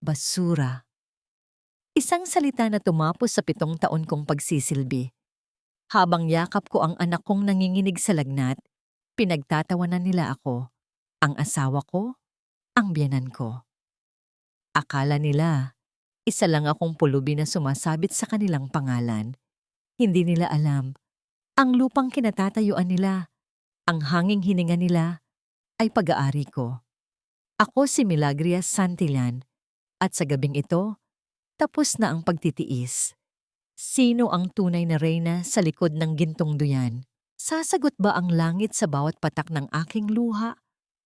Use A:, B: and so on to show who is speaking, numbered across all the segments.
A: basura. Isang salita na tumapos sa 7 taon kong pagsisilbi. Habang yakap ko ang anak kong nanginginig sa lagnat, pinagtatawanan nila ako, ang asawa ko, ang biyenan ko. Akala nila, isa lang akong pulubi na sumasabit sa kanilang pangalan. Hindi nila alam, ang lupang kinatatayuan nila, ang hanging hininga nila, ay pag-aari ko. Ako si Milagria Santillan, at sa gabing ito, tapos na ang pagtitiis. Sino ang tunay na reyna sa likod ng gintong duyan? Sasagot ba ang langit sa bawat patak ng aking luha?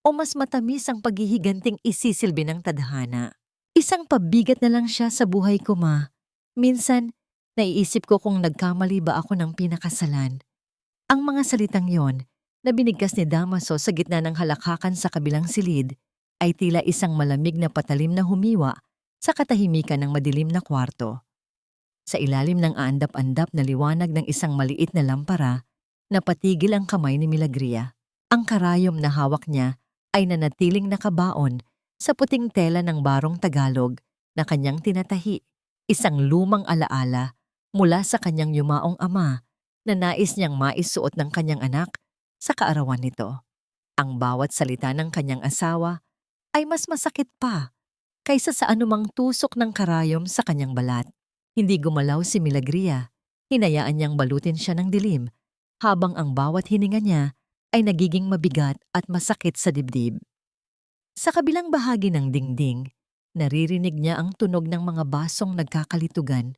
A: O mas matamis ang paghihiganting isisilbi ng tadhana? Isang pabigat na lang siya sa buhay ko, ma. Minsan, naiisip ko kung nagkamali ba ako ng pinakasalan. Ang mga salitang yon na binigkas ni Damaso sa gitna ng halakhakan sa kabilang silid ay tila isang malamig na patalim na humiwa sa katahimikan ng madilim na kwarto. Sa ilalim ng aandap-andap na liwanag ng isang maliit na lampara, napatigil ang kamay ni Milagria. Ang karayom na hawak niya ay nanatiling nakabaon sa puting tela ng barong Tagalog na kanyang tinatahi, isang lumang alaala mula sa kanyang yumaong ama na nais niyang maisuot ng kanyang anak sa kaarawan nito. Ang bawat salita ng kanyang asawa ay mas masakit pa kaysa sa anumang tusok ng karayom sa kanyang balat. Hindi gumalaw si Milagria, hinayaan niyang balutin siya ng dilim habang ang bawat hininga niya ay nagiging mabigat at masakit sa dibdib. Sa kabilang bahagi ng dingding, naririnig niya ang tunog ng mga basong nagkakalitugan,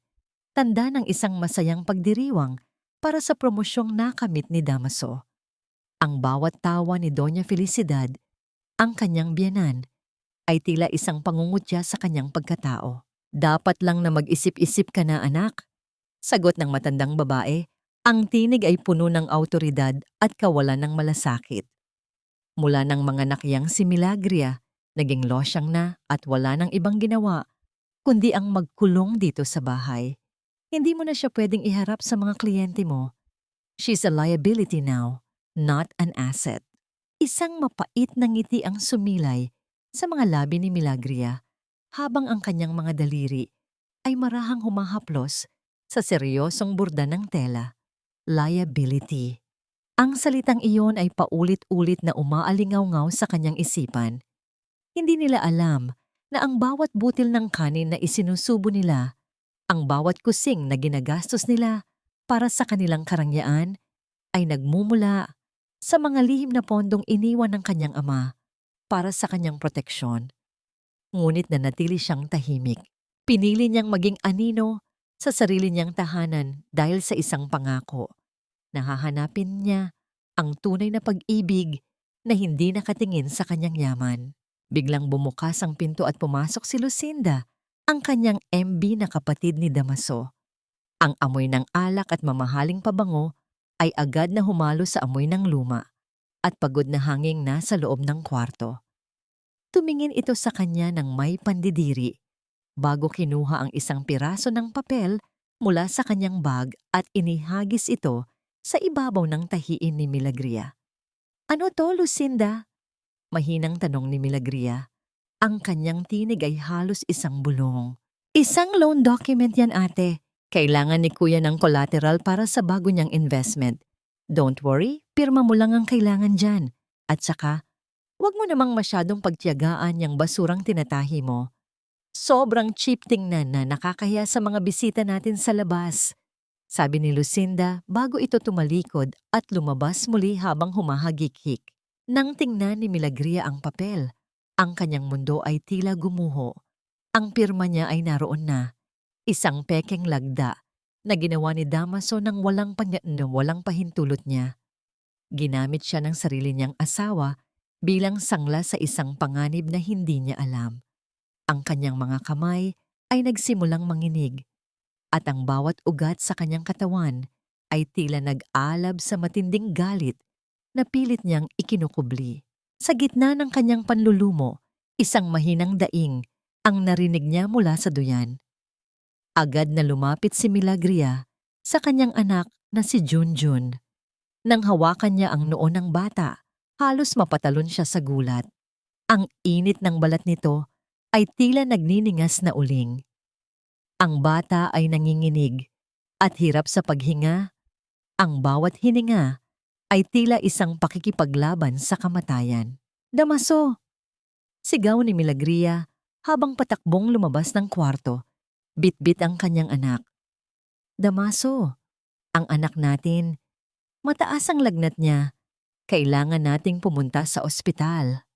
A: tanda ng isang masayang pagdiriwang para sa promosyong nakamit ni Damaso. Ang bawat tawa ni Doña Felicidad, ang kanyang biyenan, ay tila isang pangungutya sa kanyang pagkatao. Dapat lang na mag-isip-isip ka na, anak. Sagot ng matandang babae, ang tinig ay puno ng awtoridad at kawalan ng malasakit. Mula ng mga nakiyang si Milagria, naging losyang na at wala ng ibang ginawa, kundi ang magkulong dito sa bahay. Hindi mo na siya pwedeng iharap sa mga kliyente mo. She's a liability now, not an asset. Isang mapait na ngiti ang sumilay sa mga labi ni Milagria, habang ang kanyang mga daliri ay marahang humahaplos sa seryosong burda ng tela. Liability. Ang salitang iyon ay paulit-ulit na umaalingaw-ngaw sa kanyang isipan. Hindi nila alam na ang bawat butil ng kanin na isinusubo nila, ang bawat kusing na ginagastos nila para sa kanilang karangyaan, ay nagmumula sa mga lihim na pondong iniwan ng kanyang ama para sa kanyang proteksyon. Ngunit nanatili siyang tahimik. Pinili niyang maging anino sa sarili niyang tahanan dahil sa isang pangako. Nahahanapin niya ang tunay na pag-ibig na hindi nakatingin sa kanyang yaman. Biglang bumukas ang pinto at pumasok si Lucinda, ang kanyang MB na kapatid ni Damaso. Ang amoy ng alak at mamahaling pabango ay agad na humalo sa amoy ng luma at pagod na hanging nasa loob ng kwarto. Tumingin ito sa kanya ng may pandidiri bago kinuha ang isang piraso ng papel mula sa kanyang bag at inihagis ito sa ibabaw ng tahiin ni Milagria. Ano to, Lucinda? Mahinang tanong ni Milagria. Ang kanyang tinig ay halos isang bulong. Isang loan document yan, ate. Kailangan ni kuya ng collateral para sa bago niyang investment. Don't worry, pirma mo lang ang kailangan dyan. At saka, huwag mo namang masyadong pagtiyagaan yung basurang tinatahi mo. Sobrang cheap tingnan na nakakahiya sa mga bisita natin sa labas. Sabi ni Lucinda bago ito tumalikod at lumabas muli habang humahagik-hik. Nang tingnan ni Milagria ang papel, ang kanyang mundo ay tila gumuho. Ang pirma niya ay naroon na, isang pekeng lagda na ginawa ni Damaso ng walang pahintulot niya. Ginamit siya ng sarili niyang asawa bilang sangla sa isang panganib na hindi niya alam. Ang kanyang mga kamay ay nagsimulang manginig at ang bawat ugat sa kanyang katawan ay tila nag-alab sa matinding galit na pilit niyang ikinukubli. Sa gitna ng kanyang panlulumo, isang mahinang daing ang narinig niya mula sa duyan. Agad na lumapit si Milagria sa kanyang anak na si Junjun. Nang hawakan niya ang noo ng bata, halos mapatalon siya sa gulat. Ang init ng balat nito ay tila nagniningas na uling. Ang bata ay nanginginig at hirap sa paghinga. Ang bawat hininga ay tila isang pakikipaglaban sa kamatayan. Damaso! Sigaw ni Milagria habang patakbong lumabas ng kwarto. Bitbit ang kanyang anak. Damaso, ang anak natin. Mataas ang lagnat niya. Kailangan nating pumunta sa ospital.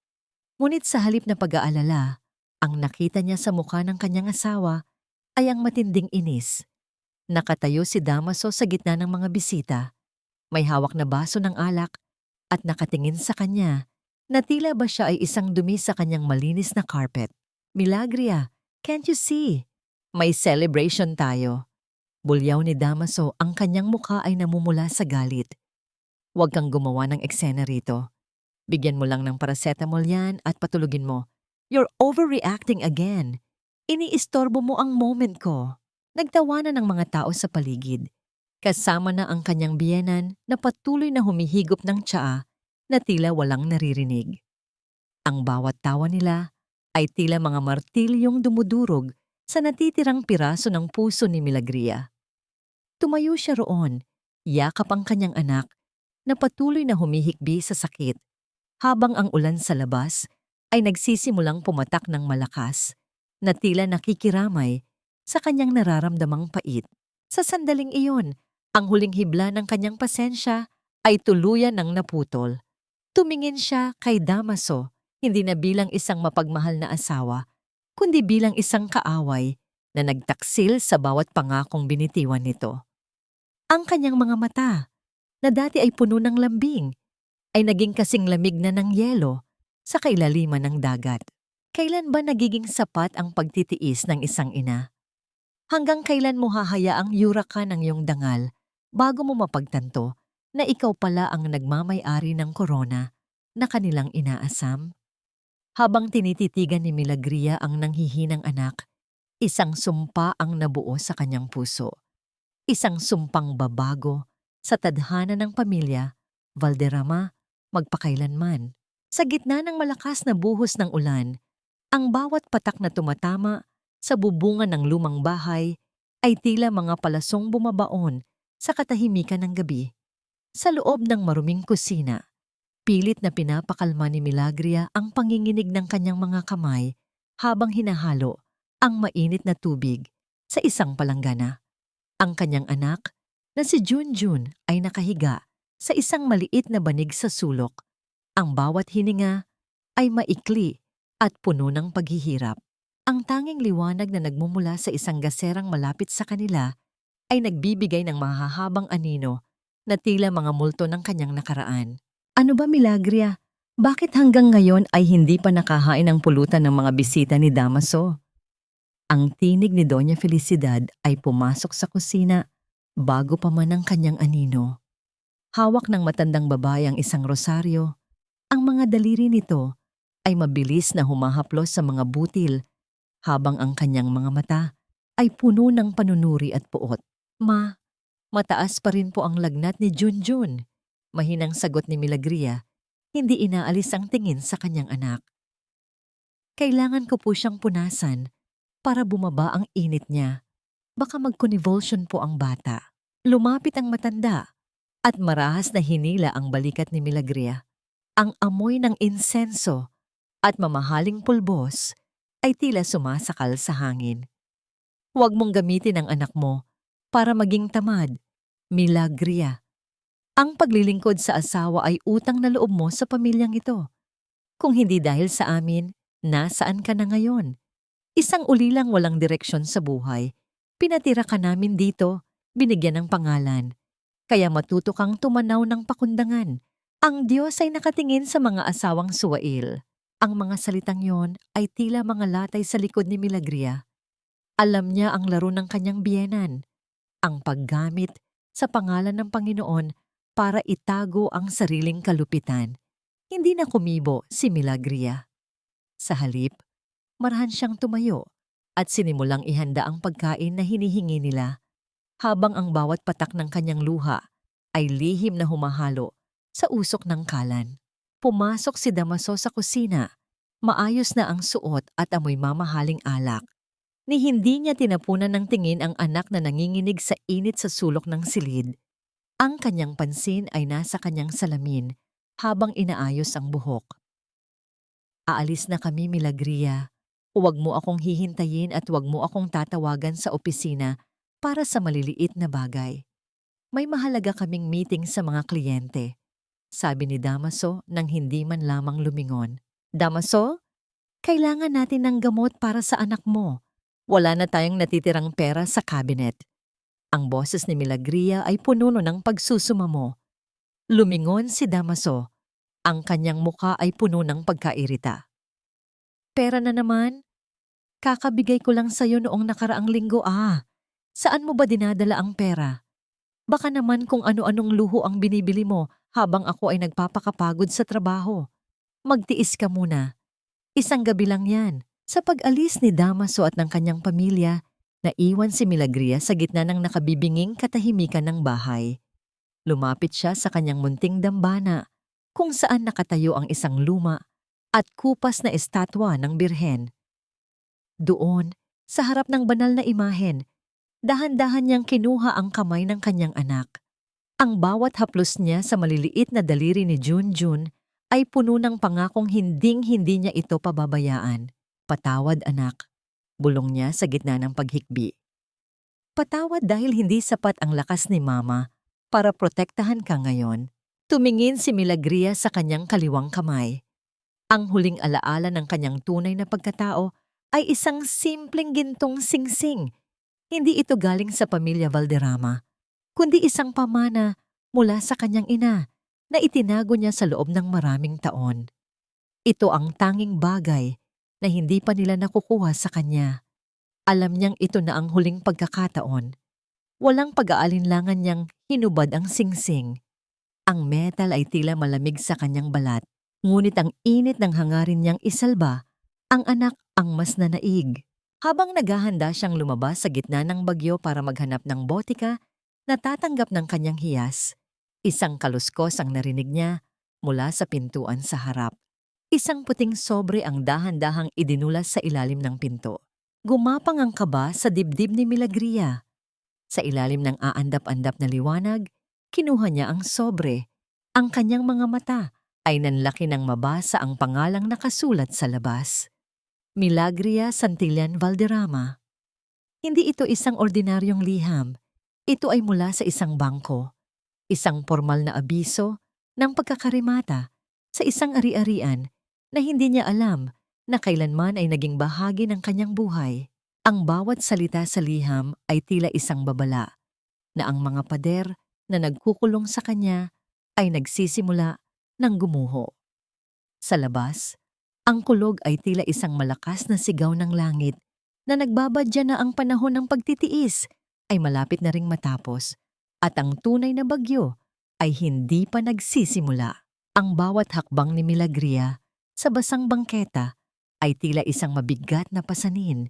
A: Ngunit sa halip na pag-aalala, ang nakita niya sa mukha ng kanyang asawa ay ang matinding inis. Nakatayo si Damaso sa gitna ng mga bisita. May hawak na baso ng alak at nakatingin sa kanya na tila ba siya ay isang dumi sa kanyang malinis na carpet. Milagria, can't you see? May celebration tayo. Bulyaw ni Damaso, ang kanyang mukha ay namumula sa galit. Huwag kang gumawa ng eksena rito. Bigyan mo lang ng paracetamol yan at patulugin mo. You're overreacting again. Iniistorbo mo ang moment ko. Nagtawanan ng mga tao sa paligid. Kasama na ang kanyang biyenan na patuloy na humihigop ng tsaa na tila walang naririnig. Ang bawat tawa nila ay tila mga martilyong dumudurog sa natitirang piraso ng puso ni Milagria. Tumayo siya roon, yakap ang kanyang anak na patuloy na humihikbi sa sakit habang ang ulan sa labas ay nagsisimulang pumatak ng malakas na tila nakikiramay sa kanyang nararamdamang pait. Sa sandaling iyon, ang huling hibla ng kanyang pasensya ay tuluyan ng naputol. Tumingin siya kay Damaso, hindi na bilang isang mapagmahal na asawa, kundi bilang isang kaaway na nagtaksil sa bawat pangakong binitiwan nito. Ang kanyang mga mata, na dati ay puno ng lambing, ay naging kasing lamig na ng yelo sa kailaliman ng dagat. Kailan ba nagiging sapat ang pagtitiis ng isang ina? Hanggang kailan mo hahayaang yuraka ng iyong dangal bago mo mapagtanto na ikaw pala ang nagmamay-ari ng korona na kanilang inaasam? Habang tinititigan ni Milagria ang nanghihinang anak, isang sumpa ang nabuo sa kanyang puso. Isang sumpang babago sa tadhana ng pamilya, Valderrama, magpakailanman. Sa gitna ng malakas na buhos ng ulan, ang bawat patak na tumatama sa bubungan ng lumang bahay ay tila mga palasong bumabaon sa katahimikan ng gabi. Sa loob ng maruming kusina, pilit na pinapakalma ni Milagria ang panginginig ng kanyang mga kamay habang hinahalo ang mainit na tubig sa isang palanggana. Ang kanyang anak na si Junjun ay nakahiga sa isang maliit na banig sa sulok. Ang bawat hininga ay maikli at puno ng paghihirap. Ang tanging liwanag na nagmumula sa isang gaserang malapit sa kanila ay nagbibigay ng mahahabang anino na tila mga multo ng kanyang nakaraan. Ano ba, Milagria? Bakit hanggang ngayon ay hindi pa nakahain ang pulutan ng mga bisita ni Damaso? Ang tinig ni Doña Felicidad ay pumasok sa kusina bago pa man ang kanyang anino. Hawak ng matandang babae ang isang rosaryo. Ang mga daliri nito ay mabilis na humahaplos sa mga butil habang ang kanyang mga mata ay puno ng panunuri at puot. Ma, mataas pa rin po ang lagnat ni Junjun. Mahinang sagot ni Milagria, hindi inaalis ang tingin sa kanyang anak. Kailangan ko po siyang punasan para bumaba ang init niya. Baka mag-convulsion po ang bata. Lumapit ang matanda at marahas na hinila ang balikat ni Milagria. Ang amoy ng insenso at mamahaling pulbos ay tila sumasakal sa hangin. Huwag mong gamitin ang anak mo para maging tamad, Milagria. Ang paglilingkod sa asawa ay utang na loob mo sa pamilyang ito. Kung hindi dahil sa amin, nasaan ka na ngayon? Isang ulilang walang direksyon sa buhay. Pinatira ka namin dito, binigyan ng pangalan. Kaya matuto kang tumanaw ng pakundangan. Ang Diyos ay nakatingin sa mga asawang suwail. Ang mga salitang yon ay tila mga latay sa likod ni Milagria. Alam niya ang laro ng kanyang biyenan, ang paggamit sa pangalan ng Panginoon para itago ang sariling kalupitan. Hindi na kumibo si Milagria. Sa halip, marahan siyang tumayo at sinimulang ihanda ang pagkain na hinihingi nila habang ang bawat patak ng kanyang luha ay lihim na humahalo sa usok ng kalan. Pumasok si Damaso sa kusina Maayos na ang suot at amoy mamahaling alak. Ni hindi niya tinapunan ng tingin ang anak na nanginginig sa init sa sulok ng silid. Ang kanyang pansin ay nasa kanyang salamin habang inaayos ang buhok. Aalis na kami, Milagria. Huwag mo akong hihintayin at huwag mo akong tatawagan sa opisina para sa maliliit na bagay. May mahalaga kaming meeting sa mga kliyente, sabi ni Damaso nang hindi man lamang lumingon. Damaso, kailangan natin ng gamot para sa anak mo. Wala na tayong natitirang pera sa cabinet. Ang boses ni Milagria ay pununo ng pagsusumamo. Lumingon si Damaso. Ang kanyang muka ay puno ng pagkairita. Pera na naman? Kakabigay ko lang sa'yo noong nakaraang linggo Saan mo ba dinadala ang pera? Baka naman kung ano-anong luho ang binibili mo habang ako ay nagpapakapagod sa trabaho. Magtiis ka muna. Isang gabi lang yan. Sa pag-alis ni Damaso at ng kanyang pamilya, naiwan si Milagria sa gitna ng nakabibinging katahimikan ng bahay. Lumapit siya sa kanyang munting dambana kung saan nakatayo ang isang luma at kupas na estatwa ng birhen. Doon, sa harap ng banal na imahen, dahan-dahan niyang kinuha ang kamay ng kanyang anak. Ang bawat haplos niya sa maliliit na daliri ni Junjun ay puno ng pangakong hinding-hindi niya ito pababayaan. Patawad, anak, bulong niya sa gitna ng paghikbi. Patawad dahil hindi sapat ang lakas ni Mama para protektahan ka ngayon. Tumingin si Milagria sa kanyang kaliwang kamay. Ang huling alaala ng kanyang tunay na pagkatao ay isang simpleng gintong singsing. Hindi ito galing sa pamilya Valderrama, kundi isang pamana mula sa kanyang ina na itinago niya sa loob ng maraming taon. Ito ang tanging bagay na hindi pa nila nakukuha sa kanya. Alam niyang ito na ang huling pagkakataon. Walang pag-aalinlangan niyang hinubad ang singsing. Ang metal ay tila malamig sa kanyang balat, ngunit ang init ng hangarin niyang isalba ang anak ang mas nanaig. Habang naghahanda siyang lumabas sa gitna ng bagyo para maghanap ng botika, natatanggap ng kanyang hiyas. Isang kaluskos ang narinig niya mula sa pintuan sa harap. Isang puting sobre ang dahan-dahang idinulas sa ilalim ng pinto. Gumapang ang kaba sa dibdib ni Milagria. Sa ilalim ng aandap-andap na liwanag, kinuha niya ang sobre. Ang kanyang mga mata ay nanlaki ng mabasa ang pangalang nakasulat sa labas. Milagria Santillan Valderrama. Hindi ito isang ordinaryong liham. Ito ay mula sa isang bangko. Isang formal na abiso ng pagkakarimata sa isang ari-arian na hindi niya alam na kailanman ay naging bahagi ng kanyang buhay. Ang bawat salita sa liham ay tila isang babala na ang mga pader na nagkukulong sa kanya ay nagsisimula ng gumuho. Sa labas, ang kulog ay tila isang malakas na sigaw ng langit na nagbabadya na ang panahon ng pagtitiis ay malapit na ring matapos at ang tunay na bagyo ay hindi pa nagsisimula. Ang bawat hakbang ni Milagria sa basang bangketa ay tila isang mabigat na pasanin.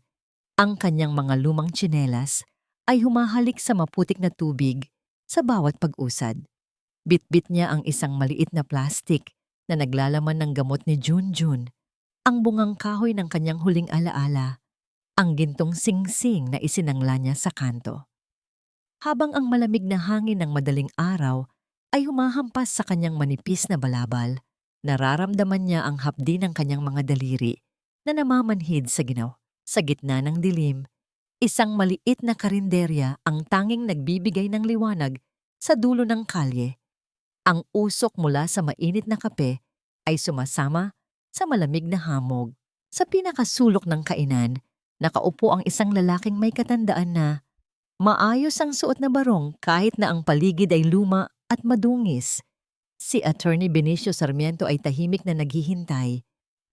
A: Ang kanyang mga lumang tsinelas ay humahalik sa maputik na tubig sa bawat pag-usad. Bitbit niya ang isang maliit na plastik na naglalaman ng gamot ni Junjun. Ang bungang kahoy ng kanyang huling alaala, ang gintong singsing na isinangla niya sa kanto. Habang ang malamig na hangin ng madaling araw ay humahampas sa kanyang manipis na balabal, nararamdaman niya ang hapdi ng kanyang mga daliri na namamanhid sa ginaw. Sa gitna ng dilim, isang maliit na karinderya ang tanging nagbibigay ng liwanag sa dulo ng kalye. Ang usok mula sa mainit na kape ay sumasama sa malamig na hamog. Sa pinakasulok ng kainan, nakaupo ang isang lalaking may katandaan na maayos ang suot na barong kahit na ang paligid ay luma at madungis. Si Attorney Benicio Sarmiento ay tahimik na naghihintay.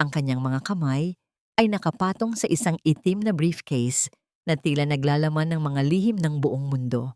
A: Ang kanyang mga kamay ay nakapatong sa isang itim na briefcase na tila naglalaman ng mga lihim ng buong mundo.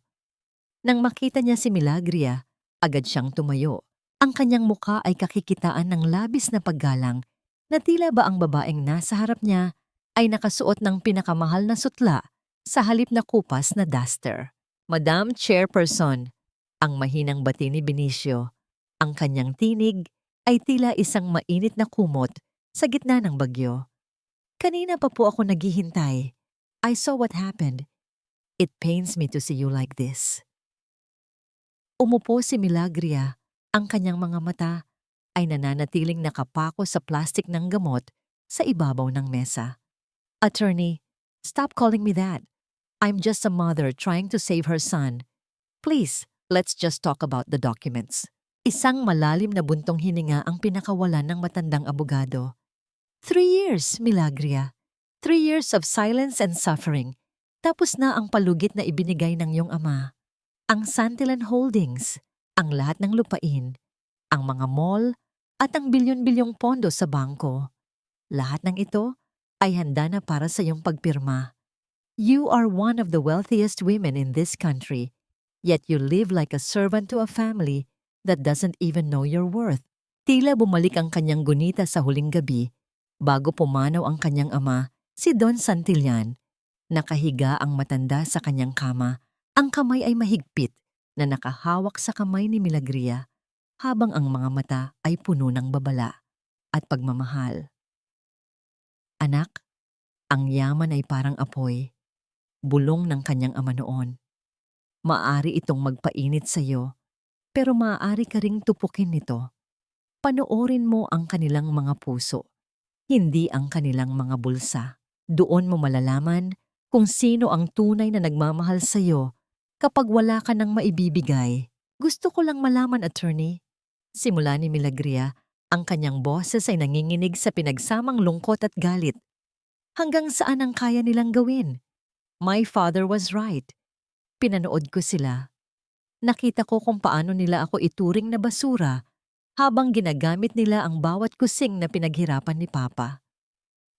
A: Nang makita niya si Milagria, agad siyang tumayo. Ang kanyang mukha ay kakikitaan ng labis na paggalang na tila ba ang babaeng nasa harap niya ay nakasuot ng pinakamahal na sutla sa halip na kupas na duster. Madam Chairperson, ang mahinang bati ni Benicio. Ang kanyang tinig ay tila isang mainit na kumot sa gitna ng bagyo. Kanina pa po ako naghihintay. I saw what happened. It pains me to see you like this. Umupo si Milagria. Ang kanyang mga mata ay nananatiling nakapako sa plastik ng gamot sa ibabaw ng mesa. Attorney, stop calling me that. I'm just a mother trying to save her son. Please, let's just talk about the documents. Isang malalim na buntong hininga ang pinakawalan ng matandang abogado. 3 years, Milagria. 3 years of silence and suffering. Tapos na ang palugit na ibinigay ng iyong ama. Ang Santillan Holdings, ang lahat ng lupain, ang mga mall, at ang bilyon-bilyong pondo sa bangko. Lahat ng ito ay handa na para sa iyong pagpirma. You are one of the wealthiest women in this country, yet you live like a servant to a family that doesn't even know your worth. Tila bumalik ang kanyang gunita sa huling gabi bago pumanaw ang kanyang ama, si Don Santillan. Nakahiga ang matanda sa kanyang kama. Ang kamay ay mahigpit na nakahawak sa kamay ni Milagria habang ang mga mata ay puno ng babala at pagmamahal. Anak, ang yaman ay parang apoy, bulong ng kanyang ama noon. Maaari itong magpainit sa iyo, pero maaari ka ring tupukin nito. Panoorin mo ang kanilang mga puso, hindi ang kanilang mga bulsa. Doon mo malalaman kung sino ang tunay na nagmamahal sa iyo kapag wala ka nang maibibigay. Gusto ko lang malaman, attorney. Simula ni Milagria, ang kanyang boses ay nanginginig sa pinagsamang lungkot at galit. Hanggang saan ang kaya nilang gawin? My father was right. Pinanood ko sila. Nakita ko kung paano nila ako ituring na basura habang ginagamit nila ang bawat kusing na pinaghirapan ni Papa.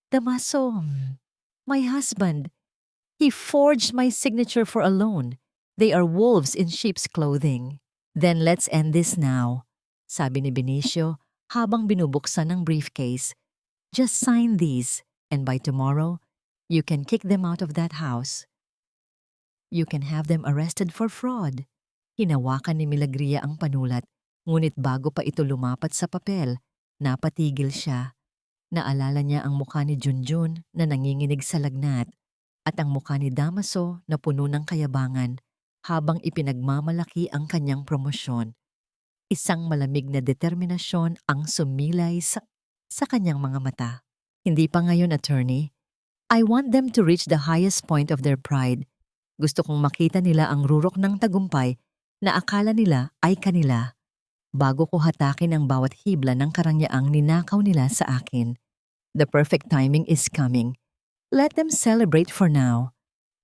A: Damaso, my husband, he forged my signature for a loan. They are wolves in sheep's clothing. Then let's end this now, sabi ni Benicio habang binubuksan ang briefcase. Just sign these, and by tomorrow, you can kick them out of that house. You can have them arrested for fraud. Hinawakan ni Milagria ang panulat, ngunit bago pa ito lumapat sa papel, napatigil siya. Naalala niya ang mukha ni Junjun na nanginginig sa lagnat at ang mukha ni Damaso na puno ng kayabangan habang ipinagmamalaki ang kanyang promosyon. Isang malamig na determinasyon ang sumilay sa kanyang mga mata. Hindi pa ngayon, attorney. I want them to reach the highest point of their pride. Gusto kong makita nila ang rurok ng tagumpay na akala nila ay kanila. Bago ko hatakin ang bawat hibla ng karangyaang ninakaw nila sa akin. The perfect timing is coming. Let them celebrate for now.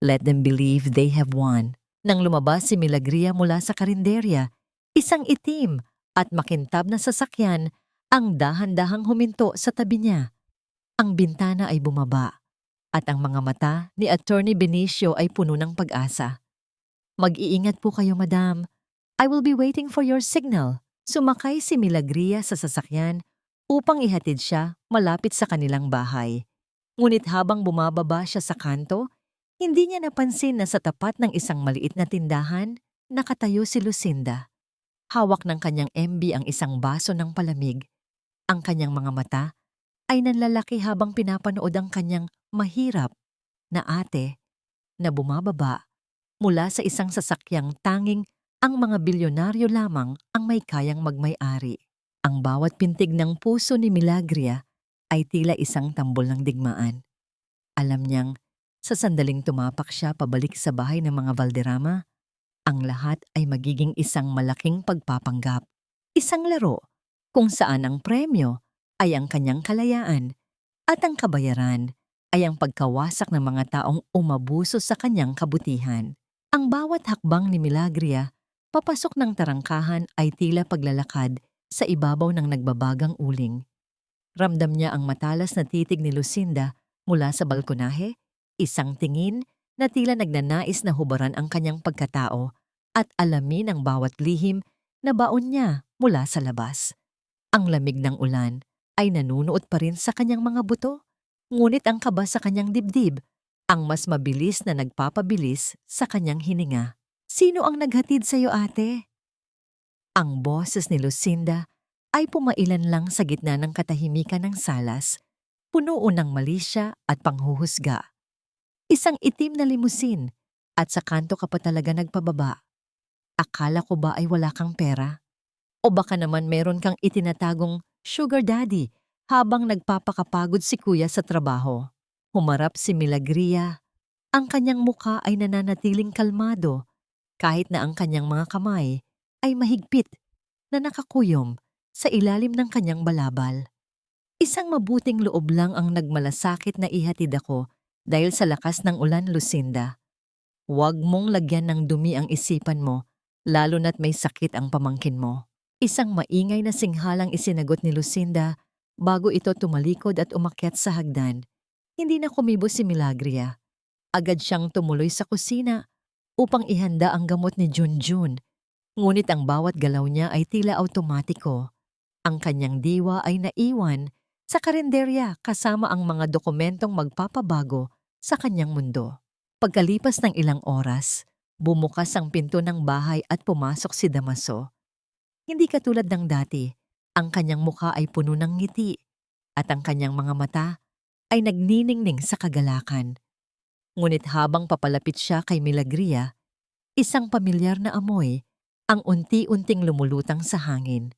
A: Let them believe they have won. Nang lumabas si Milagria mula sa karinderya, isang itim at makintab na sasakyan ang dahan-dahang huminto sa tabi niya. Ang bintana ay bumaba at ang mga mata ni Attorney Benicio ay puno ng pag-asa. Mag-iingat po kayo, madam. I will be waiting for your signal. Sumakay si Milagria sa sasakyan upang ihatid siya malapit sa kanilang bahay. Ngunit habang bumababa siya sa kanto, hindi niya napansin na sa tapat ng isang maliit na tindahan, nakatayo si Lucinda. Hawak ng kanyang MB ang isang baso ng palamig. Ang kanyang mga mata ay nanlalaki habang pinapanood ang kanyang mahirap na ate na bumababa mula sa isang sasakyang tanging ang mga bilyonaryo lamang ang may kayang magmay-ari. Ang bawat pintig ng puso ni Milagria ay tila isang tambol ng digmaan. Alam niyang sa sandaling tumapak siya pabalik sa bahay ng mga Valderrama, ang lahat ay magiging isang malaking pagpapanggap. Isang laro kung saan ang premyo ay ang kanyang kalayaan at ang kabayaran ay ang pagkawasak ng mga taong umabuso sa kanyang kabutihan. Ang bawat hakbang ni Milagria papasok ng tarangkahan ay tila paglalakad sa ibabaw ng nagbabagang uling. Ramdam niya ang matalas na titig ni Lucinda mula sa balkonahe, isang tingin na tila nagnanais na hubaran ang kanyang pagkatao at alamin ang bawat lihim na baon niya mula sa labas. Ang lamig ng ulan ay nanunuot pa rin sa kanyang mga buto, ngunit ang kaba sa kanyang dibdib ang mas mabilis na nagpapabilis sa kanyang hininga. Sino ang naghatid sa iyo, ate? Ang boses ni Lucinda ay pumailan lang sa gitna ng katahimikan ng salas, puno ng malisya at panghuhusga. Isang itim na limusin at sa kanto ka pa talaga nagpababa. Akala ko ba ay wala kang pera? O baka naman meron kang itinatagong sugar daddy habang nagpapakapagod si kuya sa trabaho. Humarap si Milagria. Ang kanyang muka ay nananatiling kalmado kahit na ang kanyang mga kamay ay mahigpit na nakakuyom sa ilalim ng kanyang balabal. Isang mabuting loob lang ang nagmalasakit na ihatid ako dahil sa lakas ng ulan, Lucinda. Huwag mong lagyan ng dumi ang isipan mo, lalo na't may sakit ang pamangkin mo. Isang maingay na singhalang isinagot ni Lucinda bago ito tumalikod at umakyat sa hagdan. Hindi na kumibo si Milagria. Agad siyang tumuloy sa kusina upang ihanda ang gamot ni Junjun. Ngunit ang bawat galaw niya ay tila automatiko. Ang kanyang diwa ay naiwan sa karinderya kasama ang mga dokumentong magpapabago sa kanyang mundo. Pagkalipas ng ilang oras, bumukas ang pinto ng bahay at pumasok si Damaso. Hindi katulad ng dati, ang kanyang mukha ay puno ng ngiti at ang kanyang mga mata ay nagniningning sa kagalakan. Ngunit habang papalapit siya kay Milagria, isang pamilyar na amoy ang unti-unting lumulutang sa hangin.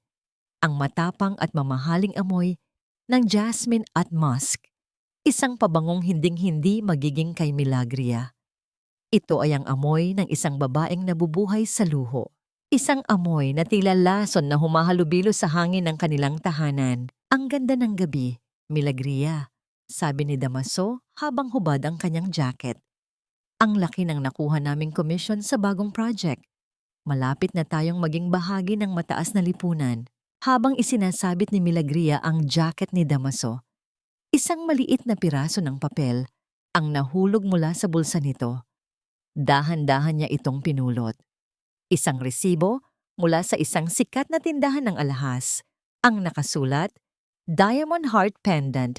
A: Ang matapang at mamahaling amoy ng jasmine at musk. Isang pabangong hinding-hindi magiging kay Milagria. Ito ay ang amoy ng isang babaeng nabubuhay sa luho. Isang amoy na tila lason na humahalubilo sa hangin ng kanilang tahanan. Ang ganda ng gabi, Milagria, sabi ni Damaso habang hubad ang kanyang jacket. Ang laki ng nakuha naming komisyon sa bagong project. Malapit na tayong maging bahagi ng mataas na lipunan. Habang isinasabit ni Milagria ang jacket ni Damaso, isang maliit na piraso ng papel ang nahulog mula sa bulsa nito. Dahan-dahan niya itong pinulot. Isang resibo mula sa isang sikat na tindahan ng alahas. Ang nakasulat, Diamond Heart Pendant,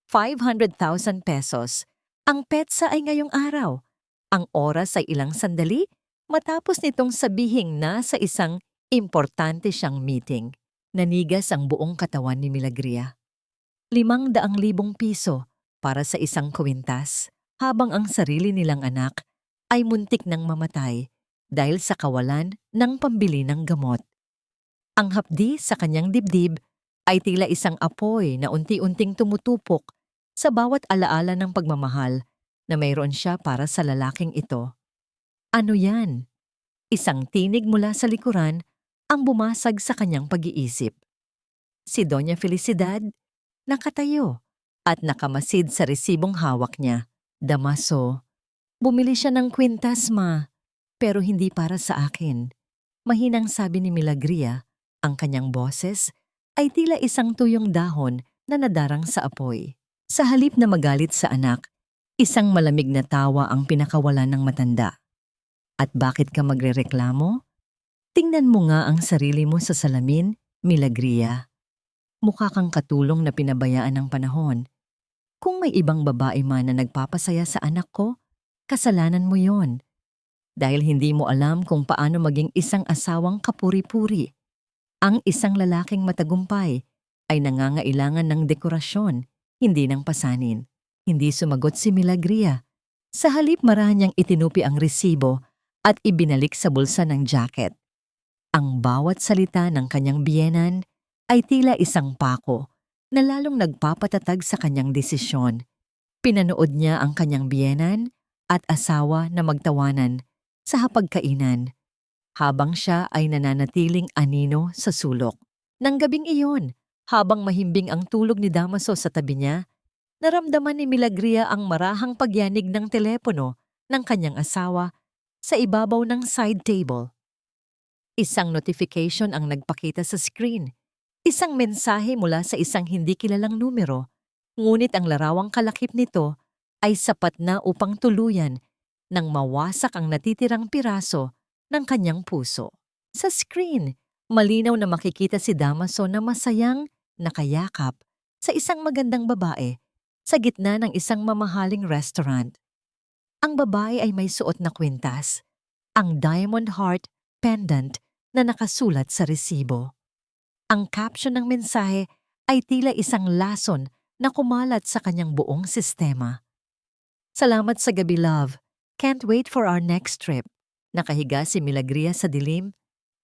A: 500,000 pesos. Ang petsa ay ngayong araw. Ang oras ay ilang sandali matapos nitong sabihing nasa isang importante siyang meeting. Nanigas ang buong katawan ni Milagria. 500,000 piso para sa isang kwintas, habang ang sarili nilang anak ay muntik nang mamatay dahil sa kawalan ng pambili ng gamot. Ang hapdi sa kanyang dibdib ay tila isang apoy na unti-unting tumutupok sa bawat alaala ng pagmamahal na mayroon siya para sa lalaking ito. Ano yan? Isang tinig mula sa likuran ang bumasag sa kanyang pag-iisip. Si Doña Felicidad nakatayo at nakamasid sa resibong hawak niya. Damaso, bumili siya ng kwintas, ma, pero hindi para sa akin. Mahinang sabi ni Milagria, ang kanyang boses ay tila isang tuyong dahon na nadarang sa apoy. Sa halip na magalit sa anak, isang malamig na tawa ang pinakawalan ng matanda. At bakit ka magrereklamo? Tingnan mo nga ang sarili mo sa salamin, Milagria. Mukha kang katulong na pinabayaan ng panahon. Kung may ibang babae man na nagpapasaya sa anak ko, kasalanan mo yon. Dahil hindi mo alam kung paano maging isang asawang kapuri-puri. Ang isang lalaking matagumpay ay nangangailangan ng dekorasyon, hindi ng pasanin. Hindi sumagot si Milagria. Sa halip marahan niyang itinupi ang resibo at ibinalik sa bulsa ng jacket. Ang bawat salita ng kanyang biyenan ay tila isang pako na lalong nagpapatatag sa kanyang desisyon. Pinanood niya ang kanyang biyenan at asawa na magtawanan sa hapagkainan habang siya ay nananatiling anino sa sulok. Nang gabing iyon, habang mahimbing ang tulog ni Damaso sa tabi niya, naramdaman ni Milagria ang marahang pagyanig ng telepono ng kanyang asawa sa ibabaw ng side table. Isang notification ang nagpakita sa screen. Isang mensahe mula sa isang hindi kilalang numero, ngunit ang larawang kalakip nito ay sapat na upang tuluyan nang mawasak ang natitirang piraso ng kanyang puso. Sa screen, malinaw na makikita si Damaso na masayang nakayakap sa isang magandang babae sa gitna ng isang mamahaling restaurant. Ang babae ay may suot na kwintas, ang Diamond Heart Pendant na nakasulat sa resibo. Ang caption ng mensahe ay tila isang lason na kumalat sa kanyang buong sistema. Salamat sa gabi, love. Can't wait for our next trip. Nakahiga si Milagria sa dilim.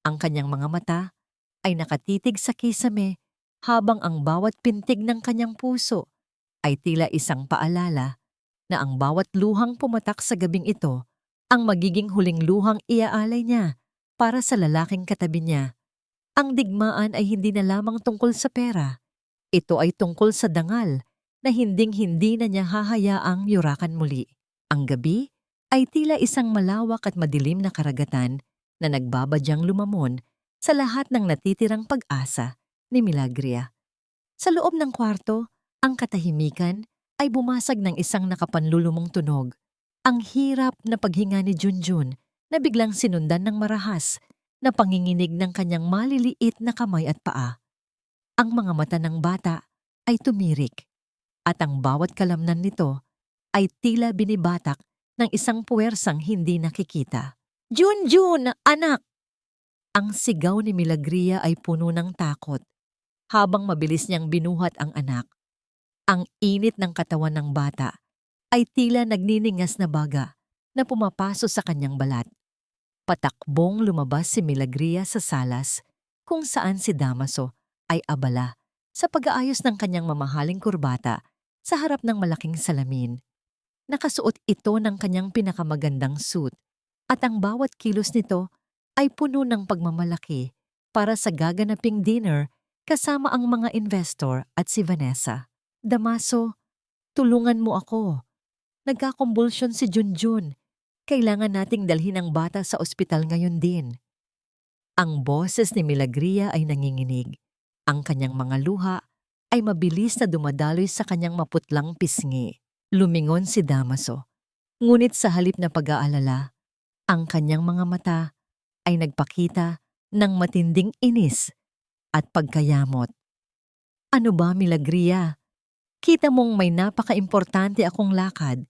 A: Ang kanyang mga mata ay nakatitig sa kisame habang ang bawat pintig ng kanyang puso ay tila isang paalala na ang bawat luhang pumatak sa gabing ito ang magiging huling luhang iaalay niya para sa lalaking katabi niya. Ang digmaan ay hindi na lamang tungkol sa pera. Ito ay tungkol sa dangal na hinding-hindi na niya hahayaang yurakan muli. Ang gabi ay tila isang malawak at madilim na karagatan na nagbabadyang lumamon sa lahat ng natitirang pag-asa ni Milagria. Sa loob ng kwarto, ang katahimikan ay bumasag ng isang nakapanlulumong tunog. Ang hirap na paghinga ni Junjun na biglang sinundan ng marahas na panginginig ng kanyang maliliit na kamay at paa. Ang mga mata ng bata ay tumirik at ang bawat kalamnan nito ay tila binibatak ng isang puwersang hindi nakikita. Junjun, anak! Ang sigaw ni Milagria ay puno ng takot habang mabilis niyang binuhat ang anak. Ang init ng katawan ng bata ay tila nagniningas na baga na pumapaso sa kanyang balat. Patakbong lumabas si Milagria sa salas kung saan si Damaso ay abala sa pag-aayos ng kanyang mamahaling kurbata sa harap ng malaking salamin. Nakasuot ito ng kanyang pinakamagandang suit at ang bawat kilos nito ay puno ng pagmamalaki para sa gaganaping dinner kasama ang mga investor at si Vanessa. Damaso, tulungan mo ako. Nagkakumbulsyon si Junjun. Kailangan nating dalhin ang bata sa ospital ngayon din. Ang boses ni Milagria ay nanginginig. Ang kanyang mga luha ay mabilis na dumadaloy sa kanyang maputlang pisngi. Lumingon si Damaso. Ngunit sa halip na pag-aalala, ang kanyang mga mata ay nagpakita ng matinding inis at pagkayamot. Ano ba, Milagria? Kita mong may napaka-importante akong lakad.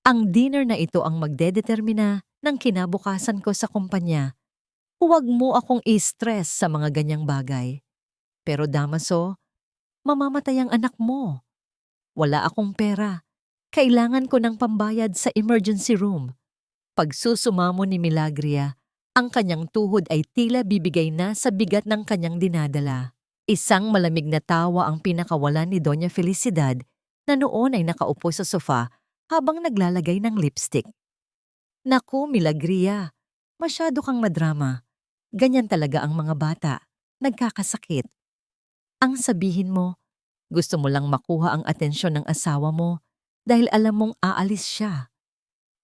A: Ang dinner na ito ang magdedetermina ng kinabukasan ko sa kumpanya. Huwag mo akong i-stress sa mga ganyang bagay. Pero Damaso, mamamatay ang anak mo. Wala akong pera. Kailangan ko ng pambayad sa emergency room. Pagsusumamo ni Milagria, ang kanyang tuhod ay tila bibigay na sa bigat ng kanyang dinadala. Isang malamig na tawa ang pinakawalan ni Doña Felicidad na noon ay nakaupo sa sofa habang naglalagay ng lipstick. Naku, Milagria, masyado kang madrama. Ganyan talaga ang mga bata. Nagkakasakit. Ang sabihin mo, gusto mo lang makuha ang atensyon ng asawa mo dahil alam mong aalis siya.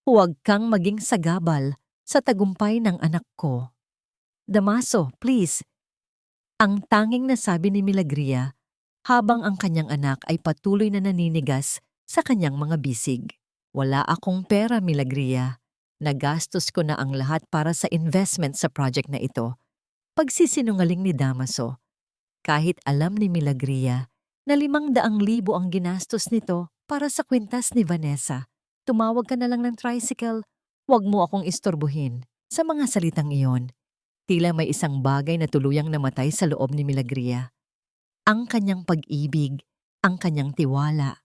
A: Huwag kang maging sagabal sa tagumpay ng anak ko. Damaso, please. Ang tanging nasabi ni Milagria habang ang kanyang anak ay patuloy na naninigas sa kanyang mga bisig. Wala akong pera, Milagria. Nagastos ko na ang lahat para sa investment sa project na ito. Pagsisinungaling ni Damaso. Kahit alam ni Milagria na 500,000 ang ginastos nito para sa kwintas ni Vanessa. Tumawag ka na lang ng tricycle. Huwag mo akong istorbohin. Sa mga salitang iyon, tila may isang bagay na tuluyang namatay sa loob ni Milagria. Ang kanyang pag-ibig, ang kanyang tiwala,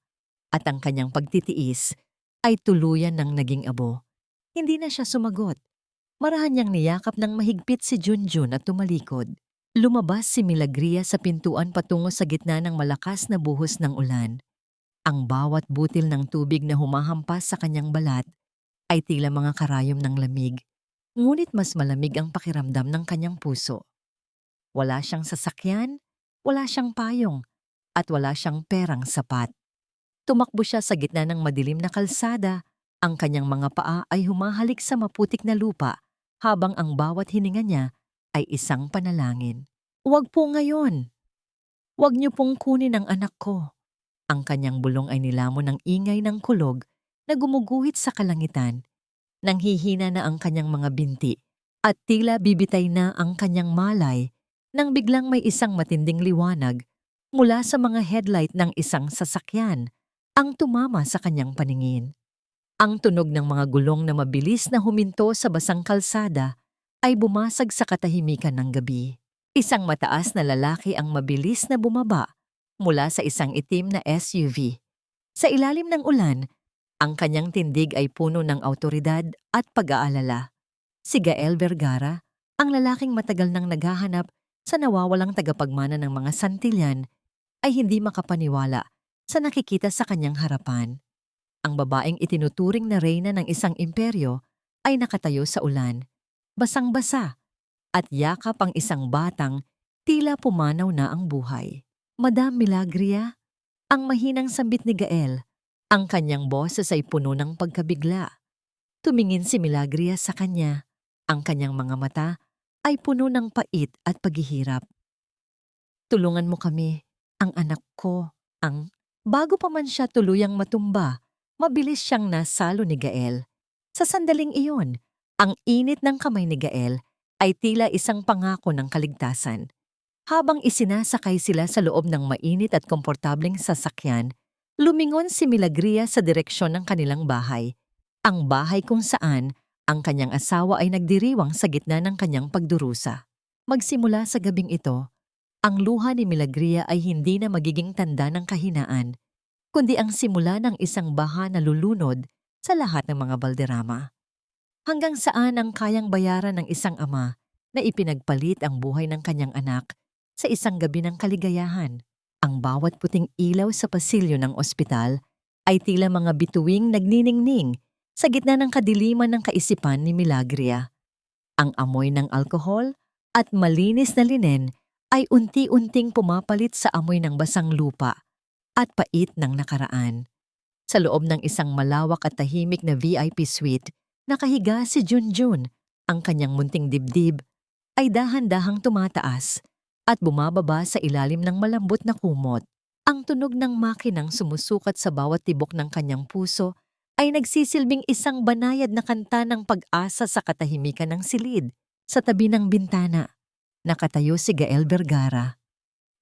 A: at ang kanyang pagtitiis ay tuluyan ng naging abo. Hindi na siya sumagot. Marahan niyang niyakap ng mahigpit si Junjun at tumalikod. Lumabas si Milagria sa pintuan patungo sa gitna ng malakas na buhos ng ulan. Ang bawat butil ng tubig na humahampas sa kanyang balat ay tila mga karayom ng lamig. Ngunit mas malamig ang pakiramdam ng kanyang puso. Wala siyang sasakyan, wala siyang payong, at wala siyang perang sapat. Tumakbo siya sa gitna ng madilim na kalsada. Ang kanyang mga paa ay humahalik sa maputik na lupa habang ang bawat hininga niya ay isang panalangin. Huwag po ngayon. Huwag niyo pong kunin ang anak ko. Ang kanyang bulong ay nilamon ng ingay ng kulog na gumuguhit sa kalangitan. Nanghihina na ang kanyang mga binti at tila bibitay na ang kanyang malay nang biglang may isang matinding liwanag mula sa mga headlight ng isang sasakyan ang tumama sa kanyang paningin. Ang tunog ng mga gulong na mabilis na huminto sa basang kalsada ay bumasag sa katahimikan ng gabi. Isang mataas na lalaki ang mabilis na bumaba mula sa isang itim na SUV. Sa ilalim ng ulan, ang kanyang tindig ay puno ng awtoridad at pag-aalala. Si Gael Vergara, ang lalaking matagal nang naghahanap sa nawawalang tagapagmana ng mga Santillan, ay hindi makapaniwala sa nakikita sa kanyang harapan. Ang babaeng itinuturing na reyna ng isang imperyo ay nakatayo sa ulan, basang-basa, at yakap ang isang batang tila pumanaw na ang buhay. Madam Milagria, ang mahinang sambit ni Gael, ang kanyang boses ay puno ng pagkabigla. Tumingin si Milagria sa kanya, ang kanyang mga mata ay puno ng pait at paghihirap. Tulungan mo kami, ang anak ko, ang... Bago pa man siya tuluyang matumba, mabilis siyang nasalo ni Gael. Sa sandaling iyon, ang init ng kamay ni Gael ay tila isang pangako ng kaligtasan. Habang isinasakay sila sa loob ng mainit at komportableng sasakyan, lumingon si Milagria sa direksyon ng kanilang bahay. Ang bahay kung saan ang kanyang asawa ay nagdiriwang sa gitna ng kanyang pagdurusa. Magsimula sa gabing ito, ang luha ni Milagria ay hindi na magiging tanda ng kahinaan, kundi ang simula ng isang baha na lulunod sa lahat ng mga balderrama. Hanggang saan ang kayang bayaran ng isang ama na ipinagpalit ang buhay ng kanyang anak sa isang gabi ng kaligayahan. Ang bawat puting ilaw sa pasilyo ng ospital ay tila mga bituing nagniningning sa gitna ng kadiliman ng kaisipan ni Milagria. Ang amoy ng alkohol at malinis na linen ay unti-unting pumapalit sa amoy ng basang lupa at pait ng nakaraan. Sa loob ng isang malawak at tahimik na VIP suite, nakahiga si Junjun. Ang kanyang munting dibdib ay dahan-dahang tumataas at bumababa sa ilalim ng malambot na kumot. Ang tunog ng makinang sumusukat sa bawat tibok ng kanyang puso ay nagsisilbing isang banayad na kanta ng pag-asa sa katahimikan ng silid. Sa tabi ng bintana, nakatayo si Gael Vergara.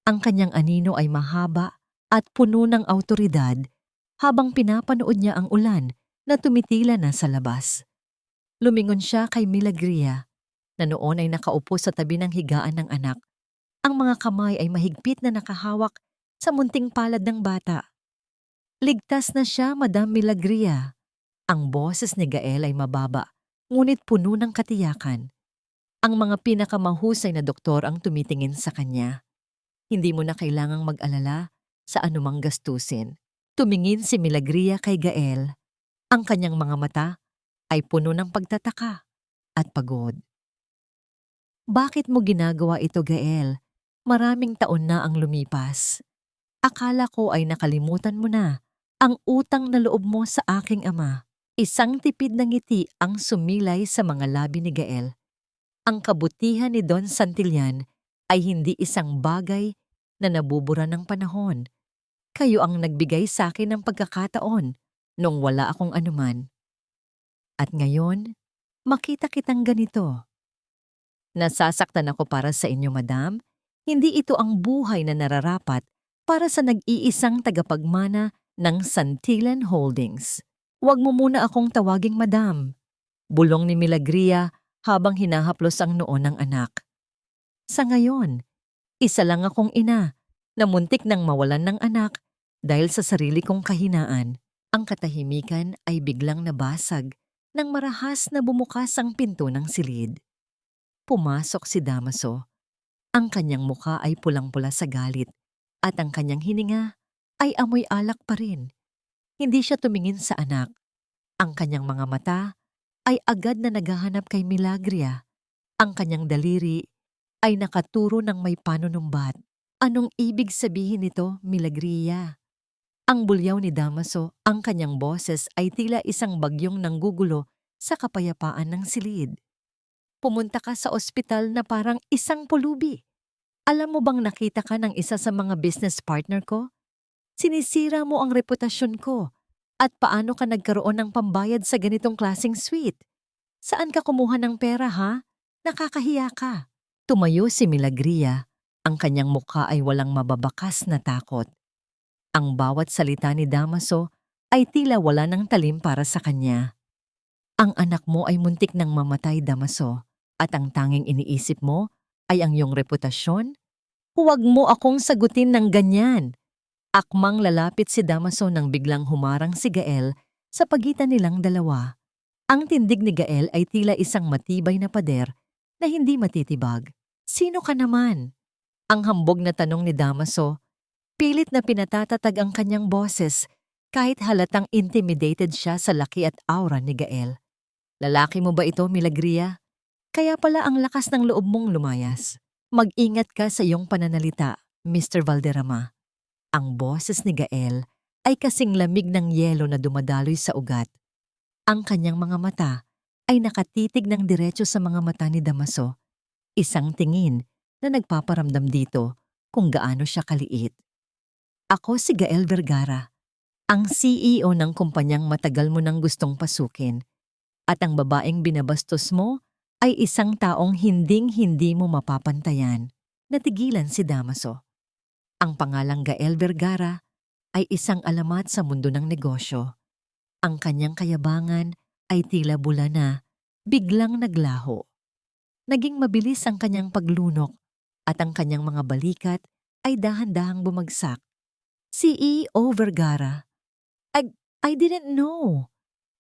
A: Ang kanyang anino ay mahaba at puno ng awtoridad habang pinapanood niya ang ulan na tumitila na sa labas. Lumingon siya kay Milagria, na noon ay nakaupo sa tabi ng higaan ng anak. Ang mga kamay ay mahigpit na nakahawak sa munting palad ng bata. Ligtas na siya, Madam Milagria. Ang boses ni Gael ay mababa, ngunit puno ng katiyakan. Ang mga pinakamahusay na doktor ang tumitingin sa kanya. Hindi mo na kailangang mag-alala sa anumang gastusin. Tumingin si Milagria kay Gael. Ang kanyang mga mata ay puno ng pagtataka at pagod. Bakit mo ginagawa ito, Gael? Maraming taon na ang lumipas. Akala ko ay nakalimutan mo na ang utang na loob mo sa aking ama. Isang tipid na ngiti ang sumilay sa mga labi ni Gael. Ang kabutihan ni Don Santillan ay hindi isang bagay na nabubura ng panahon. Kayo ang nagbigay sa akin ng pagkakataon nung wala akong anuman. At ngayon, makita kitang ganito. Nasasaktan ako para sa inyo, madam. Hindi ito ang buhay na nararapat para sa nag-iisang tagapagmana ng Santillan Holdings. Huwag mo muna akong tawaging madam. Bulong ni Milagria habang hinahaplos ang noo ng anak. Sa ngayon, isa lang akong ina na muntik nang mawalan ng anak dahil sa sarili kong kahinaan. Ang katahimikan ay biglang nabasag nang marahas na bumukas ang pinto ng silid. Pumasok si Damaso. Ang kanyang muka ay pulang-pula sa galit at ang kanyang hininga ay amoy alak pa rin. Hindi siya tumingin sa anak. Ang kanyang mga mata ay agad na naghahanap kay Milagria. Ang kanyang daliri ay nakaturo ng may panunumbat. Anong ibig sabihin nito, Milagria? Ang bulyaw ni Damaso, ang kanyang boses ay tila isang bagyong nanggugulo sa kapayapaan ng silid. Pumunta ka sa ospital na parang isang pulubi. Alam mo bang nakita ka ng isa sa mga business partner ko? Sinisira mo ang reputasyon ko. At paano ka nagkaroon ng pambayad sa ganitong klaseng suite? Saan ka kumuha ng pera, ha? Nakakahiya ka. Tumayo si Milagria. Ang kanyang mukha ay walang mababakas na takot. Ang bawat salita ni Damaso ay tila wala ng talim para sa kanya. Ang anak mo ay muntik nang mamatay, Damaso, at ang tanging iniisip mo ay ang iyong reputasyon? Huwag mo akong sagutin ng ganyan. Akmang lalapit si Damaso nang biglang humarang si Gael sa pagitan nilang dalawa. Ang tindig ni Gael ay tila isang matibay na pader na hindi matitibag. Sino ka naman? Ang hambog na tanong ni Damaso, pilit na pinatatatag ang kanyang boses kahit halatang intimidated siya sa laki at aura ni Gael. Lalaki mo ba ito, Milagria? Kaya pala ang lakas ng loob mong lumayas. Mag-ingat ka sa iyong pananalita, Mr. Valderrama. Ang boses ni Gael ay kasing lamig ng yelo na dumadaloy sa ugat. Ang kanyang mga mata ay nakatitig ng diretso sa mga mata ni Damaso. Isang tingin na nagpaparamdam dito kung gaano siya kaliit. Ako si Gael Vergara, ang CEO ng kumpanyang matagal mo nang gustong pasukin. At ang babaeng binabastos mo ay isang taong hinding-hindi mo mapapantayan. Natigilan si Damaso. Ang pangalang Gael Vergara ay isang alamat sa mundo ng negosyo. Ang kanyang kayabangan ay tila bula na biglang naglaho. Naging mabilis ang kanyang paglunok at ang kanyang mga balikat ay dahan-dahang bumagsak. CEO Vergara. I didn't know.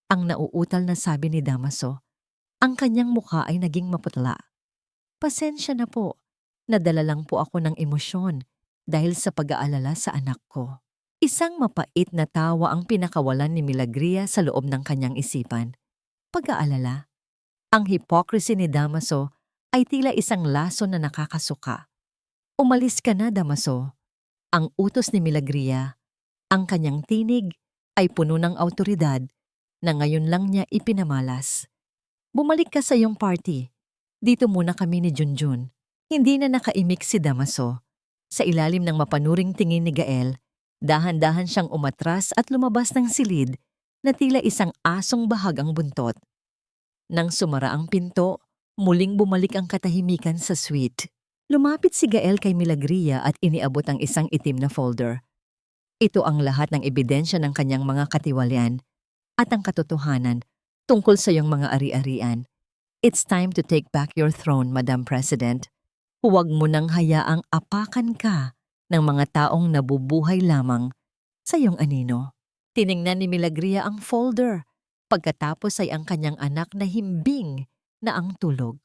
A: Ang nauutal na sabi ni Damaso. Ang kanyang mukha ay naging maputla. Pasensya na po. Nadala lang po ako ng emosyon dahil sa pag-aalala sa anak ko. Isang mapait na tawa ang pinakawalan ni Milagria sa loob ng kanyang isipan. Pag-aalala. Ang hypocrisy ni Damaso ay tila isang laso na nakakasuka. Umalis ka na, Damaso. Ang utos ni Milagria. Ang kanyang tinig ay puno ng awtoridad na ngayon lang niya ipinamalas. Bumalik ka sa iyong party. Dito muna kami ni Junjun. Hindi na nakaimik si Damaso. Sa ilalim ng mapanuring tingin ni Gael, dahan-dahan siyang umatras at lumabas ng silid na tila isang asong bahag ang buntot. Nang sumara ang pinto, muling bumalik ang katahimikan sa suite. Lumapit si Gael kay Milagria at iniabot ang isang itim na folder. Ito ang lahat ng ebidensya ng kanyang mga katiwalian at ang katotohanan tungkol sa iyong mga ari-arian. It's time to take back your throne, Madam President. Huwag mo nang hayaang apakan ka ng mga taong nabubuhay lamang sa iyong anino. Tiningnan ni Milagria ang folder. Pagkatapos ay ang kanyang anak na himbing na ang tulog.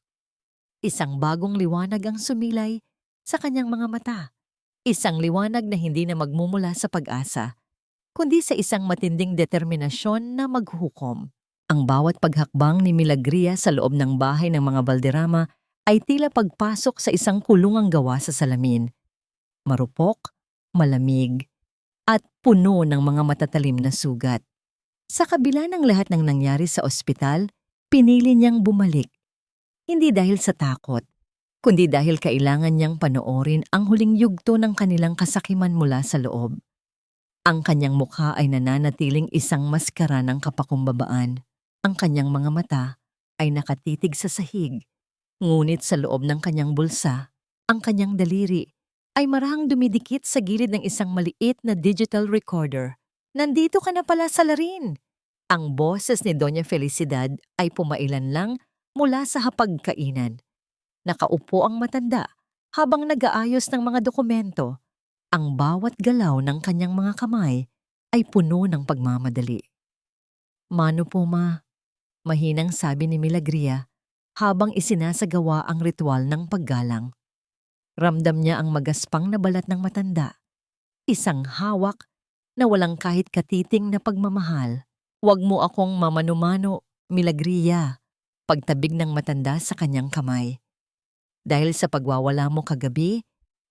A: Isang bagong liwanag ang sumilay sa kanyang mga mata. Isang liwanag na hindi na magmumula sa pag-asa, kundi sa isang matinding determinasyon na maghukom. Ang bawat paghakbang ni Milagria sa loob ng bahay ng mga Valderrama ay tila pagpasok sa isang kulungang gawa sa salamin. Marupok, malamig, at puno ng mga matatalim na sugat. Sa kabila ng lahat ng nangyari sa ospital, pinili niyang bumalik. Hindi dahil sa takot, kundi dahil kailangan niyang panoorin ang huling yugto ng kanilang kasakiman mula sa loob. Ang kanyang mukha ay nananatiling isang maskara ng kapakumbabaan. Ang kanyang mga mata ay nakatitig sa sahig, ngunit sa loob ng kanyang bulsa, ang kanyang daliri ay marahang dumidikit sa gilid ng isang maliit na digital recorder. Nandito ka na pala, Salarin! Ang boses ni Doña Felicidad ay pumailan lang mula sa hapagkainan. Nakaupo ang matanda habang nag-aayos ng mga dokumento. Ang bawat galaw ng kanyang mga kamay ay puno ng pagmamadali. Mano po, ma, mahinang sabi ni Milagria habang isinasagawa ang ritual ng paggalang. Ramdam niya ang magaspang na balat ng matanda. Isang hawak na walang kahit katiting na pagmamahal. Huwag mo akong mamanumano, Milagria, pagtabig ng matanda sa kanyang kamay. Dahil sa pagwawala mo kagabi,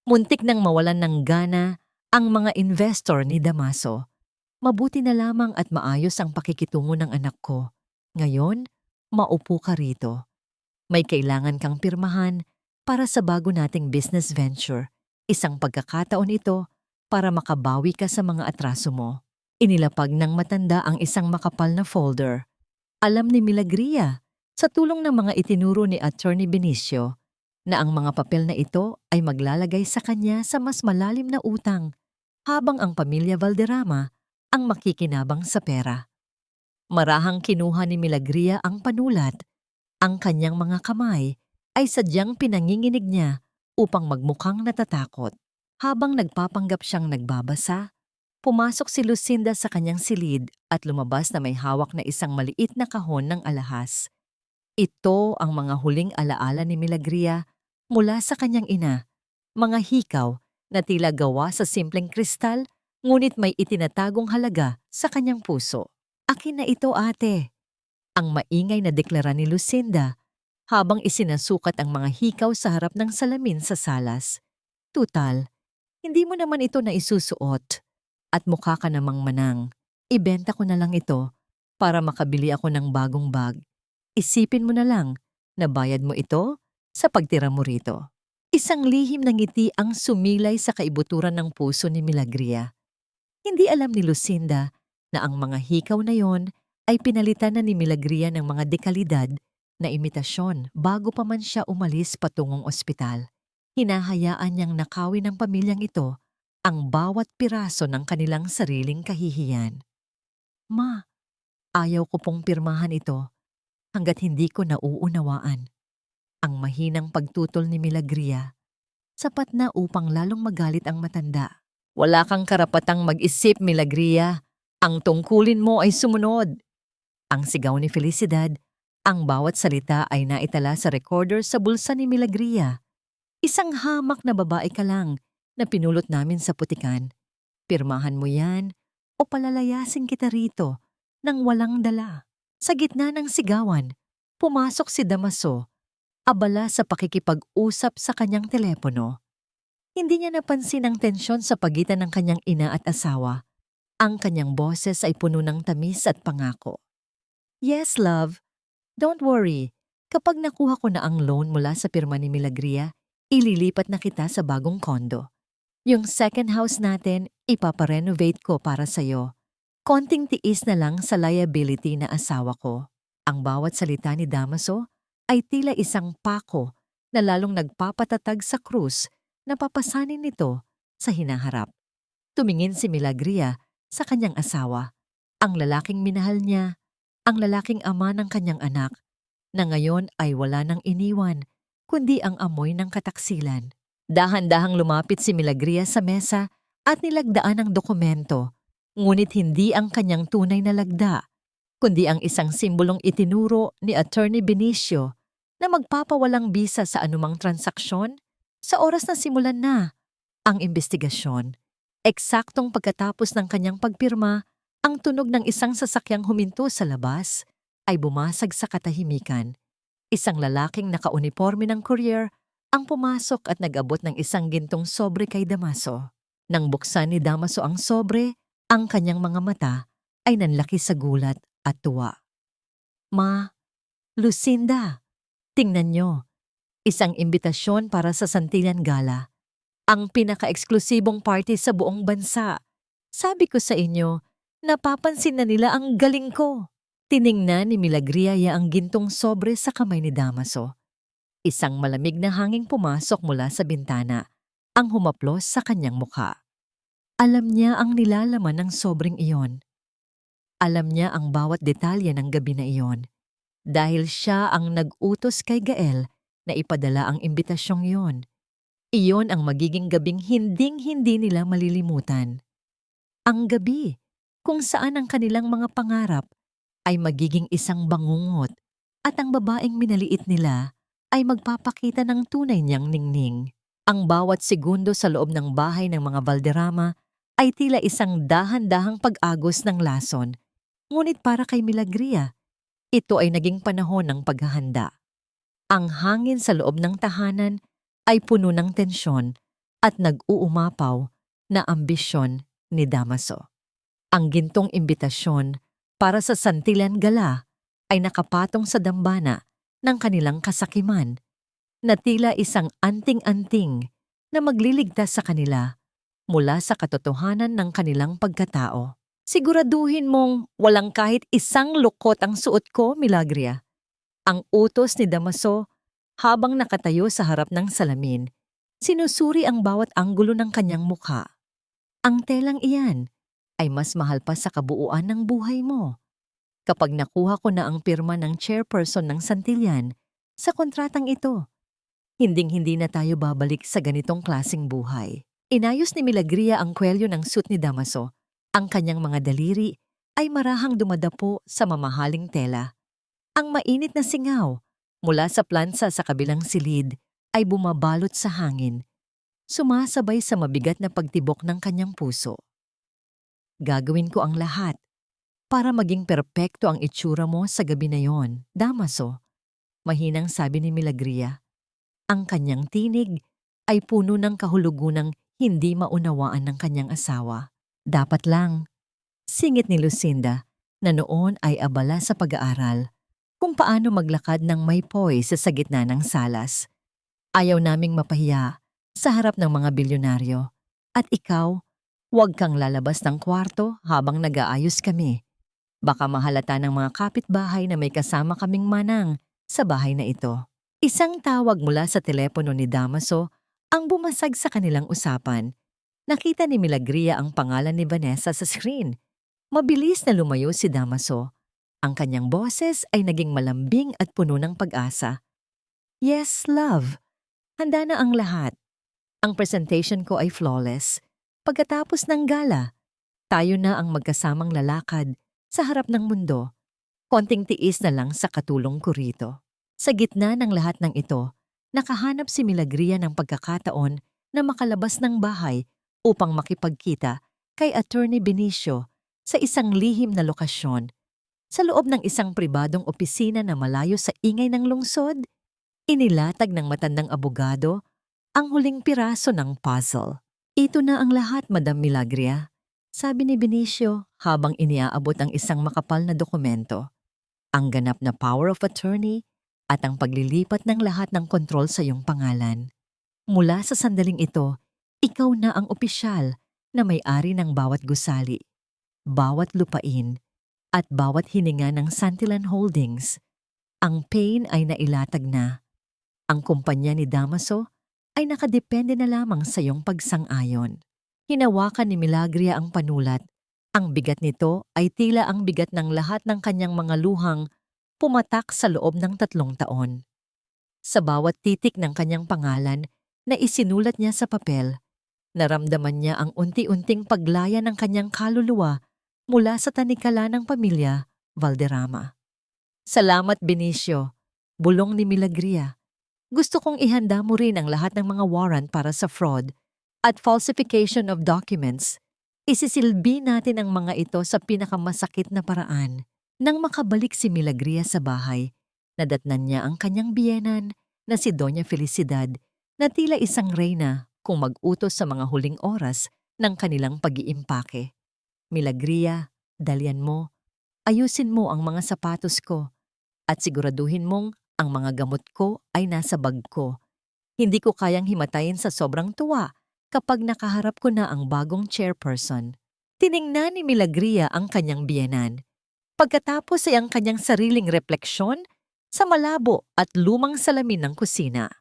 A: muntik nang mawalan ng gana ang mga investor ni Damaso. Mabuti na lamang at maayos ang pakikitungo ng anak ko. Ngayon, maupo ka rito. May kailangan kang pirmahan para sa bago nating business venture. Isang pagkakataon ito para makabawi ka sa mga atraso mo. Inilapag ng matanda ang isang makapal na folder. Alam ni Milagria, sa tulong ng mga itinuro ni Attorney Benicio, na ang mga papel na ito ay maglalagay sa kanya sa mas malalim na utang, habang ang pamilya Valderrama ang makikinabang sa pera. Marahang kinuha ni Milagria ang panulat. Ang kanyang mga kamay ay sadyang pinanginginig niya upang magmukhang natatakot. Habang nagpapanggap siyang nagbabasa, pumasok si Lucinda sa kanyang silid at lumabas na may hawak na isang maliit na kahon ng alahas. Ito ang mga huling alaala ni Milagria mula sa kanyang ina, mga hikaw na tila gawa sa simpleng kristal ngunit may itinatagong halaga sa kanyang puso. Akin na ito, ate, ang maingay na deklara ni Lucinda habang isinasukat ang mga hikaw sa harap ng salamin sa salas. Tutal, hindi mo naman ito na isusuot at mukha ka namang manang. Ibenta ko na lang ito para makabili ako ng bagong bag. Isipin mo na lang na bayad mo ito sa pagtira mo rito. Isang lihim na ngiti ang sumilay sa kaibuturan ng puso ni Milagria. Hindi alam ni Lucinda na ang mga hikaw na yon ay pinalitan na ni Milagria ng mga dekalidad na imitasyon bago pa man siya umalis patungong ospital. Hinahayaan niyang nakawin ng pamilyang ito ang bawat piraso ng kanilang sariling kahihiyan. Ma, ayaw ko pong pirmahan ito hanggat hindi ko nauunawaan. Ang mahinang pagtutol ni Milagria, sapat na upang lalong magalit ang matanda. Wala kang karapatang mag-isip, Milagria. Ang tungkulin mo ay sumunod. Ang sigaw ni Felicidad, ang bawat salita ay naitala sa recorder sa bulsa ni Milagria. Isang hamak na babae ka lang na pinulot namin sa putikan. Pirmahan mo yan o palalayasin kita rito nang walang dala. Sa gitna ng sigawan, pumasok si Damaso, abala sa pakikipag-usap sa kanyang telepono. Hindi niya napansin ang tensyon sa pagitan ng kanyang ina at asawa. Ang kanyang boses ay puno ng tamis at pangako. Yes, love. Don't worry. Kapag nakuha ko na ang loan mula sa pirma ni Milagria, ililipat na kita sa bagong kondo. Yung second house natin, ipaparenovate ko para sa'yo. Konting tiis na lang sa liability na asawa ko. Ang bawat salita ni Damaso ay tila isang pako na lalong nagpapatatag sa krus na papasanin nito sa hinaharap. Tumingin si Milagria sa kanyang asawa, ang lalaking minahal niya, ang lalaking ama ng kanyang anak, na ngayon ay wala nang iniwan, kundi ang amoy ng kataksilan. Dahan-dahang lumapit si Milagria sa mesa at nilagdaan ang dokumento, ngunit hindi ang kanyang tunay na lagda, kundi ang isang simbolong itinuro ni Attorney Benicio na magpapawalang bisa sa anumang transaksyon sa oras na simulan na ang investigasyon. Eksaktong pagkatapos ng kanyang pagpirma, ang tunog ng isang sasakyang huminto sa labas ay bumasag sa katahimikan. Isang lalaking nakauniporme ng courier ang pumasok at nag-abot ng isang gintong sobre kay Damaso. Nang buksan ni Damaso ang sobre, ang kanyang mga mata ay nanlaki sa gulat at tuwa. Ma, Lucinda, tingnan nyo. Isang imbitasyon para sa Santillan Gala. Ang pinaka-eksklusibong party sa buong bansa. Sabi ko sa inyo, napapansin na nila ang galing ko. Tiningnan ni Milagria ang gintong sobre sa kamay ni Damaso. Isang malamig na hanging pumasok mula sa bintana, ang humaplos sa kanyang mukha. Alam niya ang nilalaman ng sobreng iyon. Alam niya ang bawat detalye ng gabi na iyon. Dahil siya ang nag-utos kay Gael na ipadala ang imbitasyong iyon. Iyon ang magiging gabing hinding-hindi nila malilimutan. Ang gabi kung saan ang kanilang mga pangarap ay magiging isang bangungot at ang babaeng minaliit nila ay magpapakita ng tunay niyang ningning. Ang bawat segundo sa loob ng bahay ng mga Valderrama ay tila isang dahan-dahang pag-agos ng lason. Ngunit para kay Milagria, ito ay naging panahon ng paghahanda. Ang hangin sa loob ng tahanan ay puno ng tensyon at nag-uumapaw na ambisyon ni Damaso. Ang gintong imbitasyon para sa Santillan Gala ay nakapatong sa dambana ng kanilang kasakiman na tila isang anting-anting na magliligtas sa kanila mula sa katotohanan ng kanilang pagkatao. Siguraduhin mong walang kahit isang lukot ang suot ko, Milagria. Ang utos ni Damaso habang nakatayo sa harap ng salamin, sinusuri ang bawat anggulo ng kanyang mukha. Ang telang iyan ay mas mahal pa sa kabuuan ng buhay mo. Kapag nakuha ko na ang pirma ng chairperson ng Santillan sa kontratang ito, Hinding-hindi na tayo babalik sa ganitong klaseng buhay. Inayos ni Milagria ang kwelyo ng suit ni Damaso. Ang kanyang mga daliri ay marahang dumadapo sa mamahaling tela. Ang mainit na singaw mula sa plansa sa kabilang silid ay bumabalot sa hangin, sumasabay sa mabigat na pagtibok ng kanyang puso. Gagawin ko ang lahat para maging perpekto ang itsura mo sa gabi na yon, Damaso. Mahinang sabi ni Milagria. Ang kanyang tinig ay puno ng kahulugunang hindi maunawaan ng kanyang asawa. Dapat lang, singit ni Lucinda na noon ay abala sa pag-aaral kung paano maglakad ng may poise sa gitna ng salas. Ayaw naming mapahiya sa harap ng mga bilyonaryo. At ikaw, huwag kang lalabas ng kwarto habang nag-aayos kami. Baka mahalata ng mga kapitbahay na may kasama kaming manang sa bahay na ito. Isang tawag mula sa telepono ni Damaso ang bumasag sa kanilang usapan. Nakita ni Milagria ang pangalan ni Vanessa sa screen. Mabilis na lumayo si Damaso. Ang kanyang boses ay naging malambing at puno ng pag-asa. Yes, love. Handa na ang lahat. Ang presentation ko ay flawless. Pagkatapos ng gala, tayo na ang magkasamang lalakad sa harap ng mundo. Konting tiis na lang sa katulong ko rito. Sa gitna ng lahat ng ito, nakahanap si Milagria ng pagkakataon na makalabas ng bahay upang makipagkita kay Attorney Benicio sa isang lihim na lokasyon. Sa loob ng isang pribadong opisina na malayo sa ingay ng lungsod, inilatag ng matandang abogado ang huling piraso ng puzzle. Ito na ang lahat, Madam Milagria, sabi ni Benicio habang iniaabot ang isang makapal na dokumento. Ang ganap na power of attorney at ang paglilipat ng lahat ng kontrol sa iyong pangalan. Mula sa sandaling ito, ikaw na ang opisyal na may-ari ng bawat gusali, bawat lupain, at bawat hininga ng Santillan Holdings. Ang pain ay nailatag na. Ang kumpanya ni Damaso ay nakadepende na lamang sa iyong pagsang-ayon. Hinawakan ni Milagria ang panulat. Ang bigat nito ay tila ang bigat ng lahat ng kanyang mga luhang pumatak sa loob ng 3 taon. Sa bawat titik ng kanyang pangalan na isinulat niya sa papel, naramdaman niya ang unti-unting paglaya ng kanyang kaluluwa mula sa tanikala ng pamilya Valderrama. Salamat, Benicio, bulong ni Milagria. Gusto kong ihanda mo rin ang lahat ng mga warrant para sa fraud at falsification of documents. Isisilbi natin ang mga ito sa pinakamasakit na paraan. Nang makabalik si Milagria sa bahay, nadatnan niya ang kanyang biyenan na si Doña Felicidad na tila isang reyna kung mag-utos sa mga huling oras ng kanilang pag-iimpake. Milagria, dalian mo, ayusin mo ang mga sapatos ko at siguraduhin mong ang mga gamot ko ay nasa bag ko. Hindi ko kayang himatayin sa sobrang tuwa kapag nakaharap ko na ang bagong chairperson. Tiningnan ni Milagria ang kanyang biyenan. Pagkatapos ay ang kanyang sariling refleksyon sa malabo at lumang salamin ng kusina.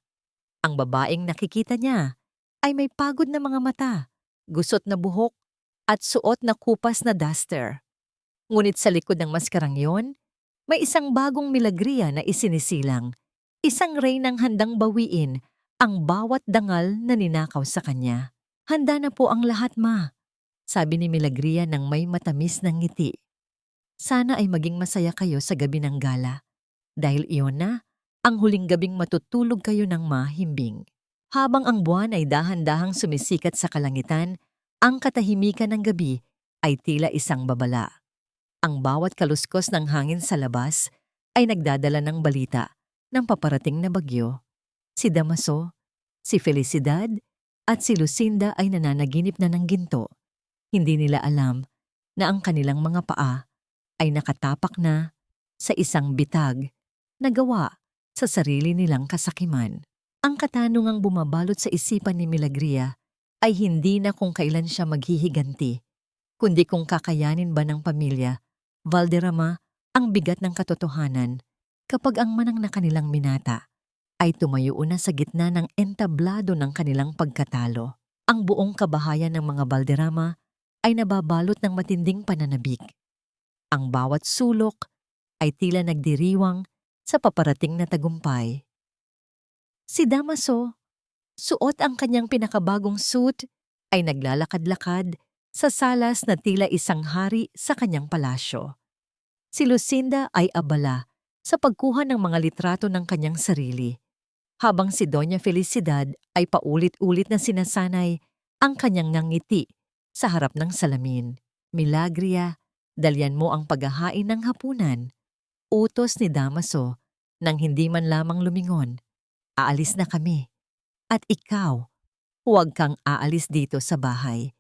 A: Ang babaeng nakikita niya ay may pagod na mga mata, gusot na buhok at suot na kupas na duster. Ngunit sa likod ng maskarang yon, may isang bagong Milagria na isinisilang, isang reynang handang bawiin ang bawat dangal na ninakaw sa kanya. Handa na po ang lahat, ma, sabi ni Milagria ng may matamis ng ngiti. Sana ay maging masaya kayo sa gabi ng gala, dahil iyon na ang huling gabing matutulog kayo ng mahimbing. Habang ang buwan ay dahan-dahang sumisikat sa kalangitan, ang katahimikan ng gabi ay tila isang babala. Ang bawat kaluskos ng hangin sa labas ay nagdadala ng balita ng paparating na bagyo. Si Damaso, si Felicidad at si Lucinda ay nananaginip na ng ginto. Hindi nila alam na ang kanilang mga paa ay nakatapak na sa isang bitag na gawa sa sarili nilang kasakiman. Ang katanungang bumabalot sa isipan ni Milagria ay hindi na kung kailan siya maghihiganti, kundi kung kakayanin ba ng pamilya Valderrama ang bigat ng katotohanan kapag ang manang na kanilang minata ay tumayo na sa gitna ng entablado ng kanilang pagkatalo. Ang buong kabahayan ng mga Valderrama ay nababalot ng matinding pananabik. Ang bawat sulok ay tila nagdiriwang sa paparating na tagumpay. Si Damaso, suot ang kanyang pinakabagong suit, ay naglalakad-lakad sa salas na tila isang hari sa kanyang palasyo. Si Lucinda ay abala sa pagkuha ng mga litrato ng kanyang sarili, habang si Doña Felicidad ay paulit-ulit na sinasanay ang kanyang ngangiti sa harap ng salamin. Milagria, dalyan mo ang paghahain ng hapunan. Utos ni Damaso nang hindi man lamang lumingon. Aalis na kami. At ikaw, huwag kang aalis dito sa bahay.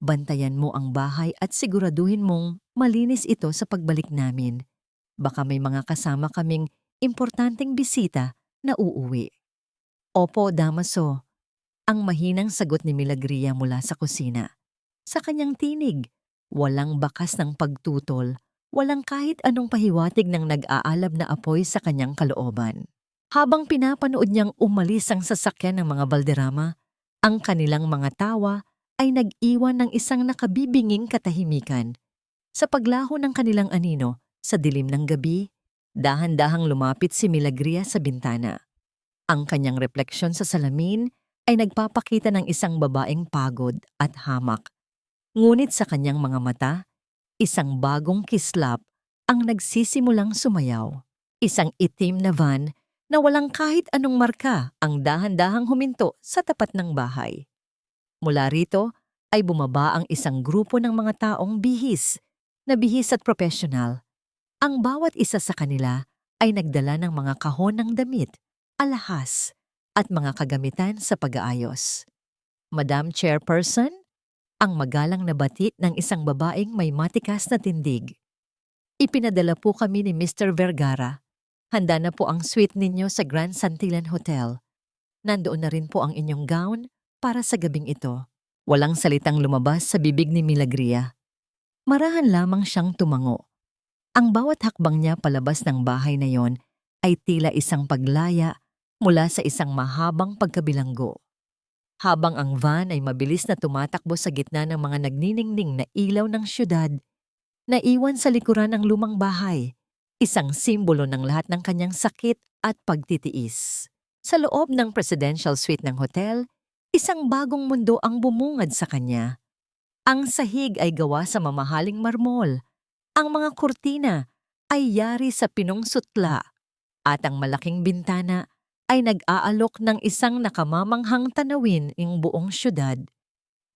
A: Bantayan mo ang bahay at siguraduhin mong malinis ito sa pagbalik namin. Baka may mga kasama kaming importanteng bisita na uuwi. Opo, Damaso. Ang mahinang sagot ni Milagria mula sa kusina. Sa kanyang tinig, walang bakas ng pagtutol, walang kahit anong pahiwatig ng nag-aalab na apoy sa kanyang kalooban. Habang pinapanood niyang umalis ang sasakyan ng mga Valderrama, ang kanilang mga tawa ay nag-iwan ng isang nakabibinging katahimikan. Sa paglaho ng kanilang anino, sa dilim ng gabi, dahan-dahang lumapit si Milagria sa bintana. Ang kanyang refleksyon sa salamin ay nagpapakita ng isang babaeng pagod at hamak. Ngunit sa kanyang mga mata, isang bagong kislap ang nagsisimulang sumayaw. Isang itim na van na walang kahit anong marka ang dahan-dahang huminto sa tapat ng bahay. Mula rito ay bumaba ang isang grupo ng mga taong bihis at profesional. Ang bawat isa sa kanila ay nagdala ng mga kahon ng damit, alahas, at mga kagamitan sa pag-aayos. Madam Chairperson, ang magalang na batid ng isang babaeng may matikas na tindig. Ipinadala po kami ni Mr. Vergara. Handa na po ang suite ninyo sa Grand Santillan Hotel. Nandoon na rin po ang inyong gown para sa gabing ito. Walang salitang lumabas sa bibig ni Milagria. Marahan lamang siyang tumango. Ang bawat hakbang niya palabas ng bahay na yon ay tila isang paglaya mula sa isang mahabang pagkabilanggo. Habang ang van ay mabilis na tumatakbo sa gitna ng mga nagniningning na ilaw ng syudad, naiwan sa likuran ng lumang bahay, isang simbolo ng lahat ng kanyang sakit at pagtitiis. Sa loob ng presidential suite ng hotel, isang bagong mundo ang bumungad sa kanya. Ang sahig ay gawa sa mamahaling marmol, ang mga kurtina ay yari sa pinong sutla, at ang malaking bintana ay nag-aalok ng isang nakamamanghang tanawin ng buong syudad.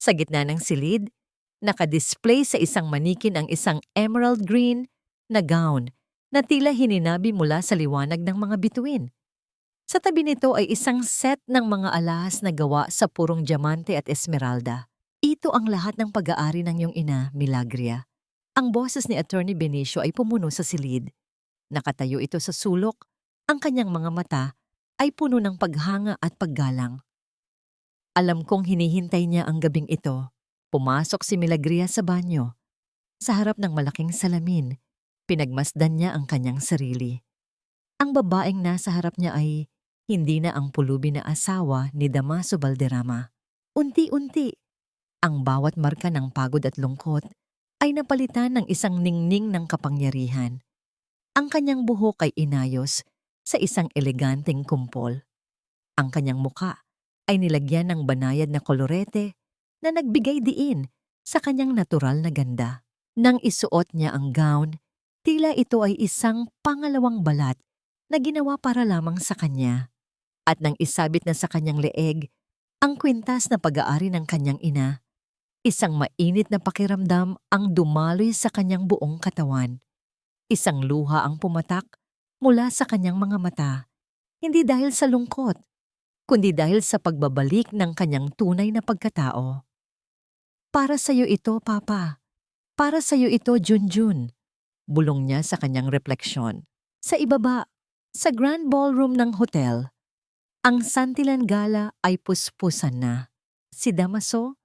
A: Sa gitna ng silid, nakadisplay sa isang manikin ang isang emerald green na gown na tila hininabi mula sa liwanag ng mga bituin. Sa tabi nito ay isang set ng mga alahas na gawa sa purong diamante at esmeralda. Ito ang lahat ng pag-aari ng iyong ina, Milagria. Ang boses ni Attorney Benicio ay pumuno sa silid. Nakatayo ito sa sulok, ang kanyang mga mata ay puno ng paghanga at paggalang. Alam kong hinihintay niya ang gabing ito. Pumasok si Milagria sa banyo. Sa harap ng malaking salamin, pinagmasdan niya ang kanyang sarili. Ang babaeng nasa harap niya ay hindi na ang pulubi na asawa ni Damaso Valderrama. Unti-unti, ang bawat marka ng pagod at lungkot ay napalitan ng isang ningning ng kapangyarihan. Ang kanyang buhok ay inayos sa isang eleganteng kumpol. Ang kanyang muka ay nilagyan ng banayad na kolorete na nagbigay diin sa kanyang natural na ganda. Nang isuot niya ang gown, tila ito ay isang pangalawang balat na ginawa para lamang sa kanya. At nang isabit na sa kanyang leeg, ang kwintas na pag-aari ng kanyang ina, isang mainit na pakiramdam ang dumaloy sa kanyang buong katawan. Isang luha ang pumatak mula sa kanyang mga mata, hindi dahil sa lungkot, kundi dahil sa pagbabalik ng kanyang tunay na pagkatao. Para sa iyo ito, Papa. Para sa iyo ito, Junjun. Bulong niya sa kanyang refleksyon. Sa ibaba, sa grand ballroom ng hotel, ang Santillan Gala ay puspusan na. Si Damaso,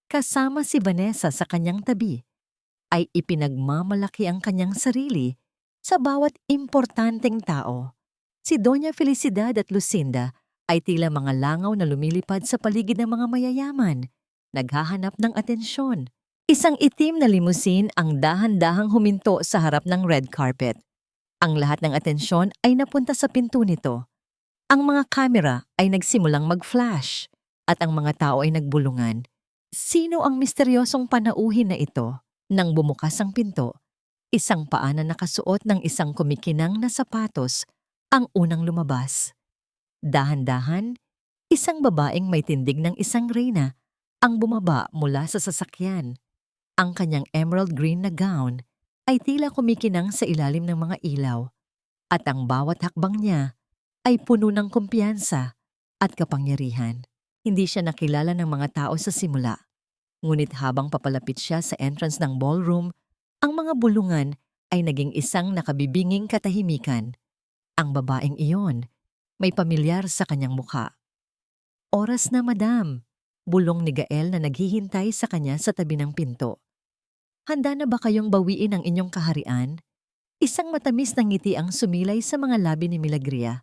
A: kasama si Vanessa sa kanyang tabi, ay ipinagmamalaki ang kanyang sarili sa bawat importanteng tao. Si Doña Felicidad at Lucinda ay tila mga langaw na lumilipad sa paligid ng mga mayayaman, naghahanap ng atensyon. Isang itim na limousine ang dahan-dahang huminto sa harap ng red carpet. Ang lahat ng atensyon ay napunta sa pinto nito. Ang mga kamera ay nagsimulang mag-flash at ang mga tao ay nagbulungan. Sino ang misteryosong panauhin na ito? Nang bumukas ang pinto, isang paa na nakasuot ng isang kumikinang na sapatos ang unang lumabas. Dahan-dahan, isang babaeng may tindig ng isang reyna ang bumaba mula sa sasakyan. Ang kanyang emerald green na gown ay tila kumikinang sa ilalim ng mga ilaw at ang bawat hakbang niya ay puno ng kumpiyansa at kapangyarihan. Hindi siya nakilala ng mga tao sa simula. Ngunit habang papalapit siya sa entrance ng ballroom, ang mga bulungan ay naging isang nakabibinging katahimikan. Ang babaeng iyon may pamilyar sa kanyang mukha. "Oras na, madam," bulong ni Gael na naghihintay sa kanya sa tabi ng pinto. "Handa na ba kayong bawiin ang inyong kaharian?" Isang matamis na ngiti ang sumilay sa mga labi ni Milagria.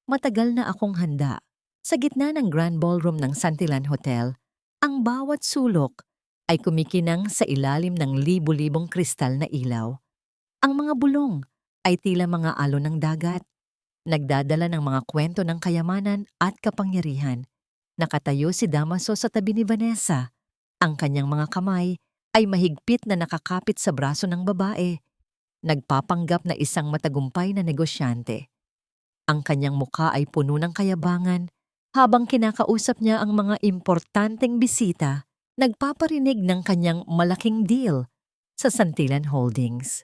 A: "Matagal na akong handa." Sa gitna ng Grand Ballroom ng Santillan Hotel, ang bawat sulok ay kumikinang sa ilalim ng libu-libong kristal na ilaw. Ang mga bulong ay tila mga alon ng dagat, nagdadala ng mga kwento ng kayamanan at kapangyarihan. Nakatayo si Damaso sa tabi ni Vanessa. Ang kanyang mga kamay ay mahigpit na nakakapit sa braso ng babae, nagpapanggap na isang matagumpay na negosyante. Ang kanyang mukha ay puno ng kayabangan habang kinakausap niya ang mga importanteng bisita, nagpaparinig ng kanyang malaking deal sa Santillan Holdings.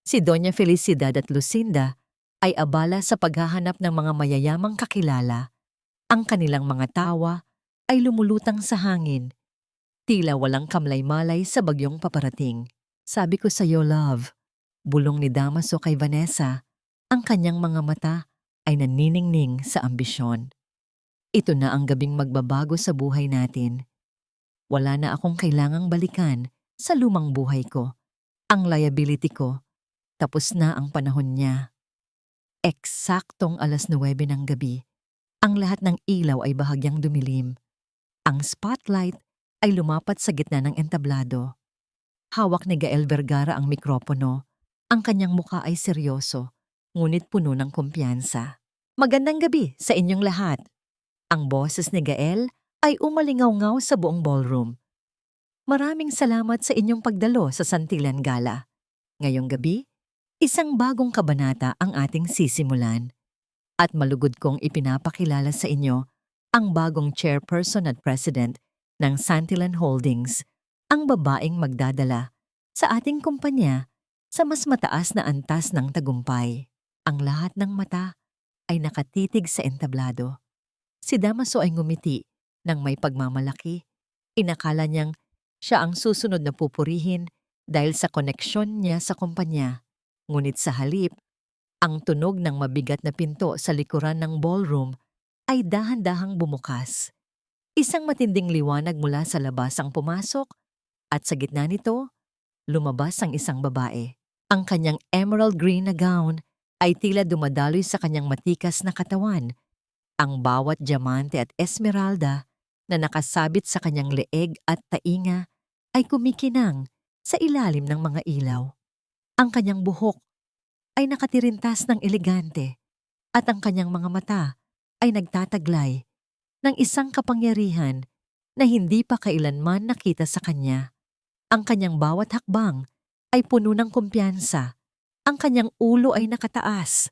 A: Si Doña Felicidad at Lucinda ay abala sa paghahanap ng mga mayayamang kakilala. Ang kanilang mga tawa ay lumulutang sa hangin, tila walang kamlay-malay sa bagyong paparating. "Sabi ko sa'yo, love," bulong ni Damaso kay Vanessa. Ang kanyang mga mata ay naniningning sa ambisyon. "Ito na ang gabing magbabago sa buhay natin. Wala na akong kailangang balikan sa lumang buhay ko. Ang liability ko, tapos na ang panahon niya." Eksaktong 9:09 ng gabi, ang lahat ng ilaw ay bahagyang dumilim. Ang spotlight ay lumapat sa gitna ng entablado. Hawak ni Gael Vergara ang mikropono. Ang kanyang mukha ay seryoso, ngunit puno ng kumpiyansa. "Magandang gabi sa inyong lahat." Ang boses ni Gael ay umalingaw-ngaw sa buong ballroom. "Maraming salamat sa inyong pagdalo sa Santillan Gala. Ngayong gabi, isang bagong kabanata ang ating sisimulan. At malugod kong ipinapakilala sa inyo ang bagong chairperson at president ng Santillan Holdings, ang babaeng magdadala sa ating kumpanya sa mas mataas na antas ng tagumpay." Ang lahat ng mata ay nakatitig sa entablado. Si Damaso ay ngumiti ng may pagmamalaki. Inakala niyang siya ang susunod na pupurihin dahil sa koneksyon niya sa kumpanya. Ngunit sa halip, ang tunog ng mabigat na pinto sa likuran ng ballroom ay dahan-dahang bumukas. Isang matinding liwanag mula sa labas ang pumasok at sa gitna nito, lumabas ang isang babae. Ang kanyang emerald green na gown ay tila dumadaloy sa kanyang matikas na katawan. Ang bawat diamante at esmeralda na nakasabit sa kanyang leeg at tainga ay kumikinang sa ilalim ng mga ilaw. Ang kanyang buhok ay nakatirintas ng elegante at ang kanyang mga mata ay nagtataglay ng isang kapangyarihan na hindi pa kailanman nakita sa kanya. Ang kanyang bawat hakbang ay puno ng kumpiyansa. Ang kanyang ulo ay nakataas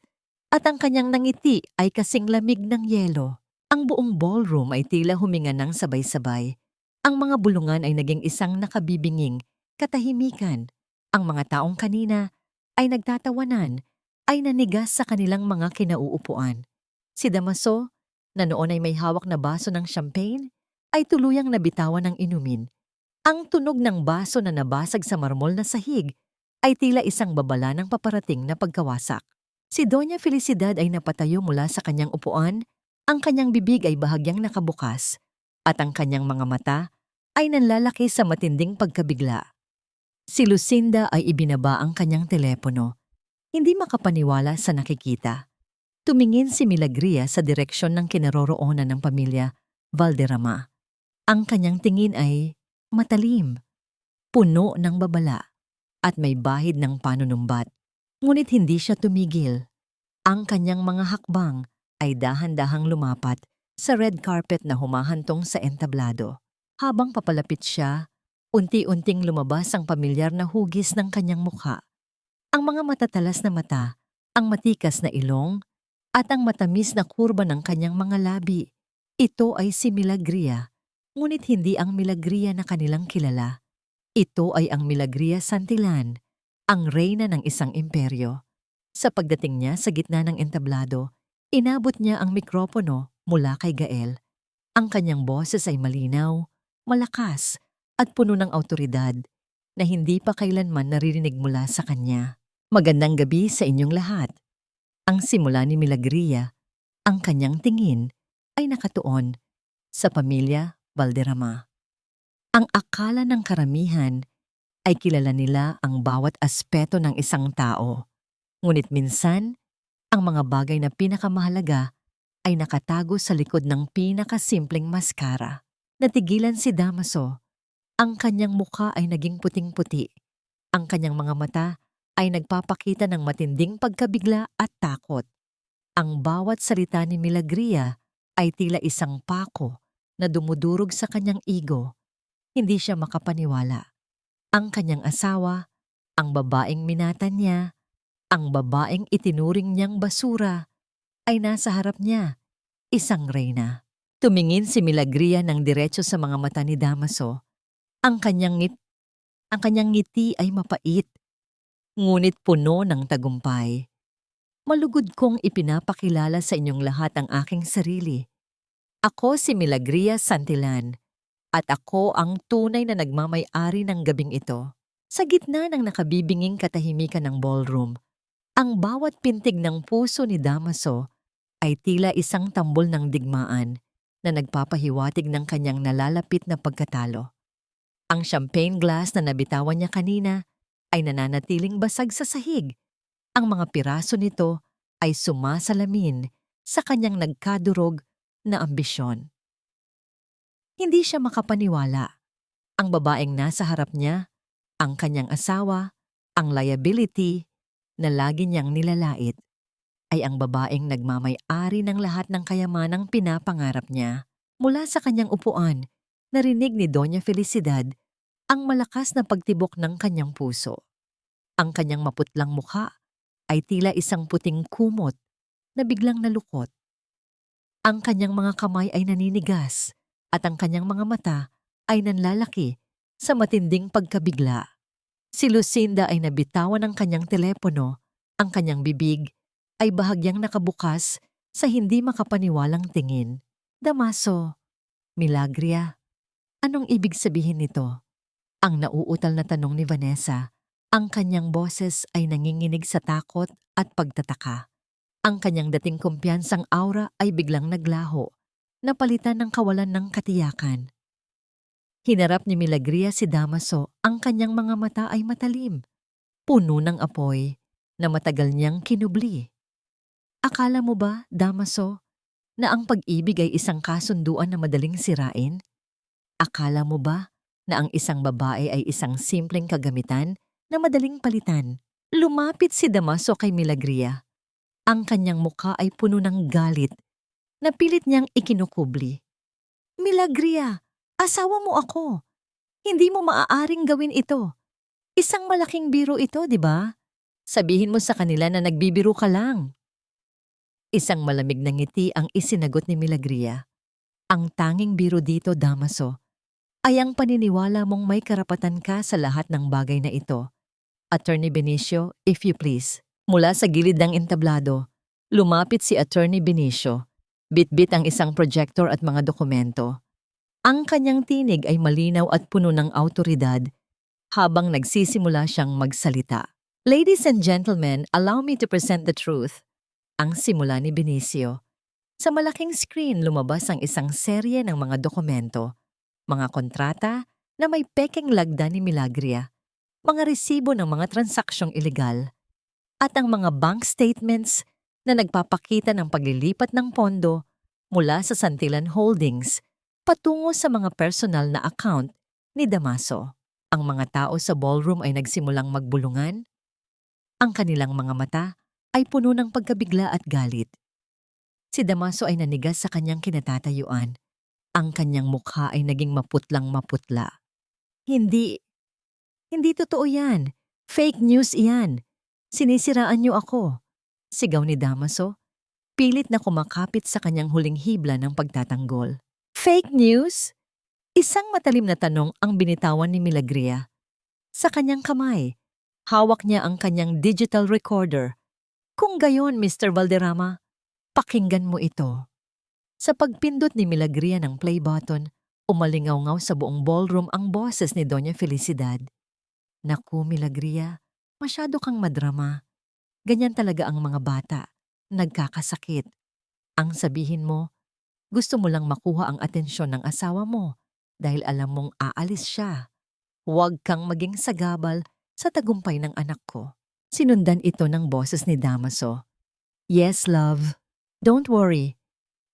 A: at ang kanyang nangiti ay kasing lamig ng yelo. Ang buong ballroom ay tila huminga ng sabay-sabay. Ang mga bulungan ay naging isang nakabibinging katahimikan. Ang mga taong kanina ay nagtatawanan ay nanigas sa kanilang mga kinauupuan. Si Damaso, na noon ay may hawak na baso ng champagne, ay tuluyang nabitawan ng inumin. Ang tunog ng baso na nabasag sa marmol na sahig ay tila isang babala ng paparating na pagkawasak. Si Doña Felicidad ay napatayo mula sa kanyang upuan, ang kanyang bibig ay bahagyang nakabukas, at ang kanyang mga mata ay nanlalaki sa matinding pagkabigla. Si Lucinda ay ibinaba ang kanyang telepono, hindi makapaniwala sa nakikita. Tumingin si Milagria sa direksyon ng kinaroroonan ng pamilya Valderrama. Ang kanyang tingin ay matalim, puno ng babala, at may bahid ng panunumbat. Ngunit hindi siya tumigil. Ang kanyang mga hakbang ay dahan-dahang lumapat sa red carpet na humahantong sa entablado. Habang papalapit siya, unti-unting lumabas ang pamilyar na hugis ng kanyang mukha. Ang mga matatalas na mata, ang matikas na ilong, at ang matamis na kurba ng kanyang mga labi. Ito ay si Milagria, ngunit hindi ang Milagria na kanilang kilala. Ito ay ang Milagria Santillan, ang reyna ng isang imperyo. Sa pagdating niya sa gitna ng entablado, inabot niya ang mikropono mula kay Gael. Ang kanyang boses ay malinaw, malakas, at puno ng awtoridad na hindi pa kailanman naririnig mula sa kanya. Magandang gabi sa inyong lahat. Ang simula ni Milagria, ang kanyang tingin ay nakatuon sa pamilya Valderrama. Ang akala ng karamihan ay kilala nila ang bawat aspeto ng isang tao. Ngunit minsan, ang mga bagay na pinakamahalaga ay nakatago sa likod ng pinakasimpleng maskara. Natigilan si Damaso. Ang kanyang mukha ay naging puting-puti. Ang kanyang mga mata ay nagpapakita ng matinding pagkabigla at takot. Ang bawat salita ni Milagria ay tila isang pako na dumudurog sa kanyang ego. Hindi siya makapaniwala. Ang kanyang asawa, ang babaeng minata niya, ang babaeng itinuring niyang basura, ay nasa harap niya, isang reyna. Tumingin si Milagria ng diretso sa mga mata ni Damaso. Ang kanyang ngiti ay mapait, ngunit puno ng tagumpay. Malugod kong ipinapakilala sa inyong lahat ang aking sarili. Ako si Milagria Santillan, at ako ang tunay na nagmamay-ari ng gabing ito. Sa gitna ng nakabibinging katahimikan ng ballroom, ang bawat pintig ng puso ni Damaso ay tila isang tambol ng digmaan na nagpapahiwatig ng kanyang nalalapit na pagkatalo. Ang champagne glass na nabitawan niya kanina ay nananatiling basag sa sahig. Ang mga piraso nito ay sumasalamin sa kanyang nagkadurog na ambisyon. Hindi siya makapaniwala. Ang babaeng nasa harap niya, ang kanyang asawa, ang liability na lagi niyang nilalait, ay ang babaeng nagmamay-ari ng lahat ng kayamanang pinapangarap niya. Mula sa kanyang upuan, narinig ni Doña Felicidad ang malakas na pagtibok ng kanyang puso. Ang kanyang maputlang mukha ay tila isang puting kumot na biglang nalukot. Ang kanyang mga kamay ay naninigas at ang kanyang mga mata ay nanlalaki sa matinding pagkabigla. Si Lucinda ay nabitawan ng kanyang telepono. Ang kanyang bibig ay bahagyang nakabukas sa hindi makapaniwalang tingin. Damaso, Milagria, anong ibig sabihin nito? Ang nauutal na tanong ni Vanessa. Ang kanyang boses ay nanginginig sa takot at pagtataka. Ang kanyang dating kumpiyansang aura ay biglang naglaho, napalitan ng kawalan ng katiyakan. Hinarap ni Milagria si Damaso, ang kanyang mga mata ay matalim, puno ng apoy na matagal niyang kinubli. Akala mo ba, Damaso, na ang pag-ibig ay isang kasunduan na madaling sirain? Akala mo ba na ang isang babae ay isang simpleng kagamitan na madaling palitan? Lumapit si Damaso kay Milagria. Ang kanyang mukha ay puno ng galit na pilit niyang ikinukubli. Milagria, asawa mo ako. Hindi mo maaaring gawin ito. Isang malaking biro ito, di ba? Sabihin mo sa kanila na nagbibiro ka lang. Isang malamig na ngiti ang isinagot ni Milagria. Ang tanging biro dito, Damaso, ay ang paniniwala mong may karapatan ka sa lahat ng bagay na ito. Attorney Benicio, if you please. Mula sa gilid ng entablado, lumapit si Attorney Benicio. Bit-bit ang isang projector at mga dokumento. Ang kanyang tinig ay malinaw at puno ng awtoridad habang nagsisimula siyang magsalita. Ladies and gentlemen, allow me to present the truth. Ang simula ni Benicio. Sa malaking screen lumabas ang isang serye ng mga dokumento, mga kontrata na may pekeng lagda ni Milagria, mga resibo ng mga transaksyong ilegal, at ang mga bank statements na nagpapakita ng paglilipat ng pondo mula sa Santillan Holdings patungo sa mga personal na account ni Damaso. Ang mga tao sa ballroom ay nagsimulang magbulungan. Ang kanilang mga mata ay puno ng pagkabigla at galit. Si Damaso ay nanigas sa kanyang kinatatayuan. Ang kanyang mukha ay naging maputlang maputla. Hindi, hindi totoo yan. Fake news iyan. Sinisiraan niyo ako. Sigaw ni Damaso, pilit na kumakapit sa kanyang huling hibla ng pagtatanggol. Fake news? Isang matalim na tanong ang binitawan ni Milagria. Sa kanyang kamay, hawak niya ang kanyang digital recorder. Kung gayon, Mr. Valderrama, pakinggan mo ito. Sa pagpindot ni Milagria ng play button, umalingaw-ngaw sa buong ballroom ang boses ni Doña Felicidad. Naku, Milagria, masyado kang madrama. Ganyan talaga ang mga bata. Nagkakasakit. Ang sabihin mo, gusto mo lang makuha ang atensyon ng asawa mo dahil alam mong aalis siya. Huwag kang maging sagabal sa tagumpay ng anak ko. Sinundan ito ng boses ni Damaso. Yes, love. Don't worry.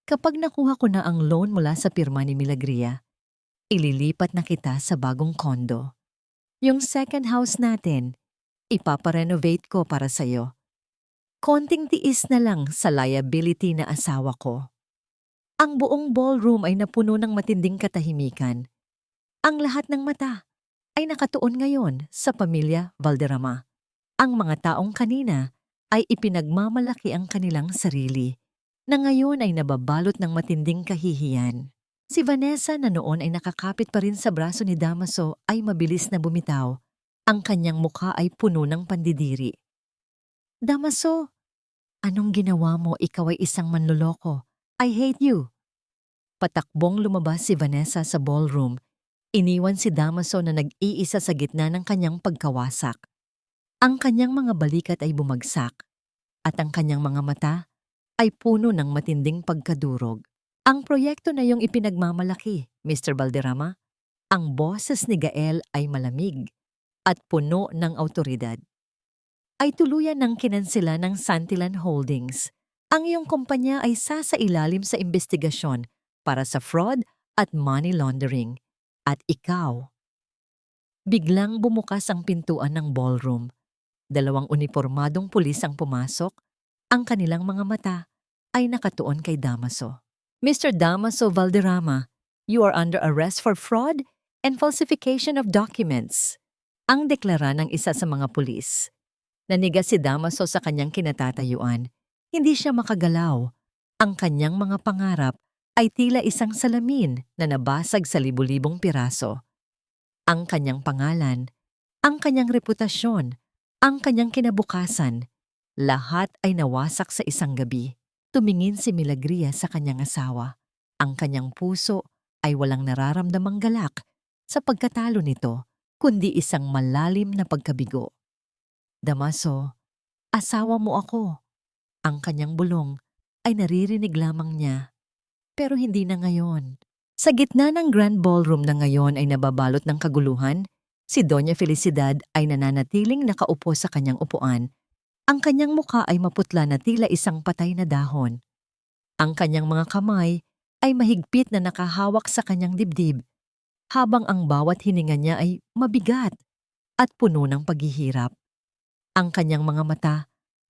A: Kapag nakuha ko na ang loan mula sa pirma ni Milagria, ililipat na kita sa bagong kondo. Yung second house natin, ipaparenovate ko para sa'yo. Konting tiis na lang sa liability na asawa ko. Ang buong ballroom ay napuno ng matinding katahimikan. Ang lahat ng mata ay nakatuon ngayon sa pamilya Valderrama. Ang mga taong kanina ay ipinagmamalaki ang kanilang sarili, na ngayon ay nababalot ng matinding kahihiyan. Si Vanessa na noon ay nakakapit pa rin sa braso ni Damaso ay mabilis na bumitaw. Ang kanyang mukha ay puno ng pandidiri. Damaso, anong ginawa mo? Ikaw ay isang manloloko. I hate you. Patakbong lumabas si Vanessa sa ballroom. Iniwan si Damaso na nag-iisa sa gitna ng kanyang pagkawasak. Ang kanyang mga balikat ay bumagsak at ang kanyang mga mata ay puno ng matinding pagkadurog. Ang proyekto na iyong ipinagmamalaki, Mr. Valderrama, ang boses ni Gael ay malamig at puno ng autoridad. Ay tuluyan ng kinansela ng Santillan Holdings. Ang iyong kumpanya ay sasailalim sa investigasyon para sa fraud at money laundering. At ikaw. Biglang bumukas ang pintuan ng ballroom. 2 unipormadong pulis ang pumasok. Ang kanilang mga mata ay nakatuon kay Damaso. Mr. Damaso Valderrama, you are under arrest for fraud and falsification of documents. Ang deklara ng isa sa mga pulis. Nanigas si Damaso sa kanyang kinatatayuan. Hindi siya makagalaw. Ang kanyang mga pangarap ay tila isang salamin na nabasag sa libu-libong piraso. Ang kanyang pangalan, ang kanyang reputasyon, ang kanyang kinabukasan, lahat ay nawasak sa isang gabi. Tumingin si Milagria sa kanyang asawa. Ang kanyang puso ay walang nararamdamang galak sa pagkatalo nito, kundi isang malalim na pagkabigo. Damaso, asawa mo ako. Ang kanyang bulong ay naririnig lamang niya. Pero hindi na ngayon. Sa gitna ng grand ballroom na ngayon ay nababalot ng kaguluhan, si Doña Felicidad ay nananatiling nakaupo sa kanyang upuan. Ang kanyang mukha ay maputla na tila isang patay na dahon. Ang kanyang mga kamay ay mahigpit na nakahawak sa kanyang dibdib, habang ang bawat hininga niya ay mabigat at puno ng paghihirap. Ang kanyang mga mata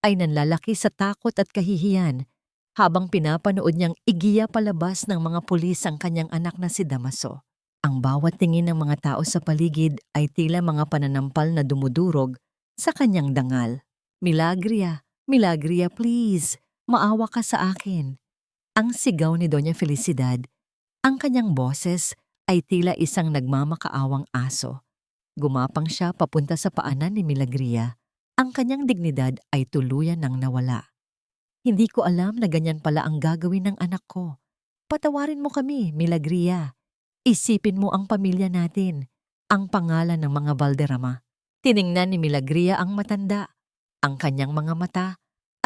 A: ay nanlalaki sa takot at kahihiyan, habang pinapanood niyang igiya palabas ng mga pulis ang kanyang anak na si Damaso. Ang bawat tingin ng mga tao sa paligid ay tila mga pananampal na dumudurog sa kanyang dangal. Milagria, Milagria please, maawa ka sa akin. Ang sigaw ni Doña Felicidad. Ang kanyang boses ay tila isang nagmamakaawang aso. Gumapang siya papunta sa paanan ni Milagria. Ang kanyang dignidad ay tuluyan ng nawala. Hindi ko alam na ganyan pala ang gagawin ng anak ko. Patawarin mo kami, Milagria. Isipin mo ang pamilya natin, ang pangalan ng mga Valderrama. Tiningnan ni Milagria ang matanda. Ang kanyang mga mata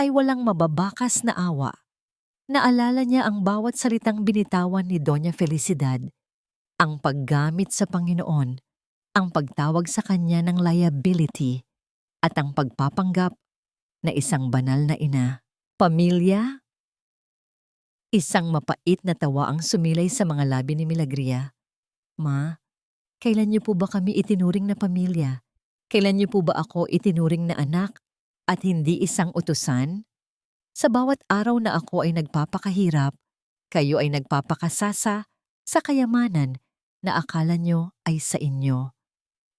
A: ay walang mababakas na awa. Naalala niya ang bawat salitang binitawan ni Doña Felicidad. Ang paggamit sa Panginoon, ang pagtawag sa kanya ng liability, at ang pagpapanggap na isang banal na ina. Pamilya? Isang mapait na tawa ang sumilay sa mga labi ni Milagria. Ma, kailan niyo po ba kami itinuring na pamilya? Kailan niyo po ba ako itinuring na anak at hindi isang utusan? Sa bawat araw na ako ay nagpapakahirap, kayo ay nagpapakasasa sa kayamanan na akala nyo ay sa inyo.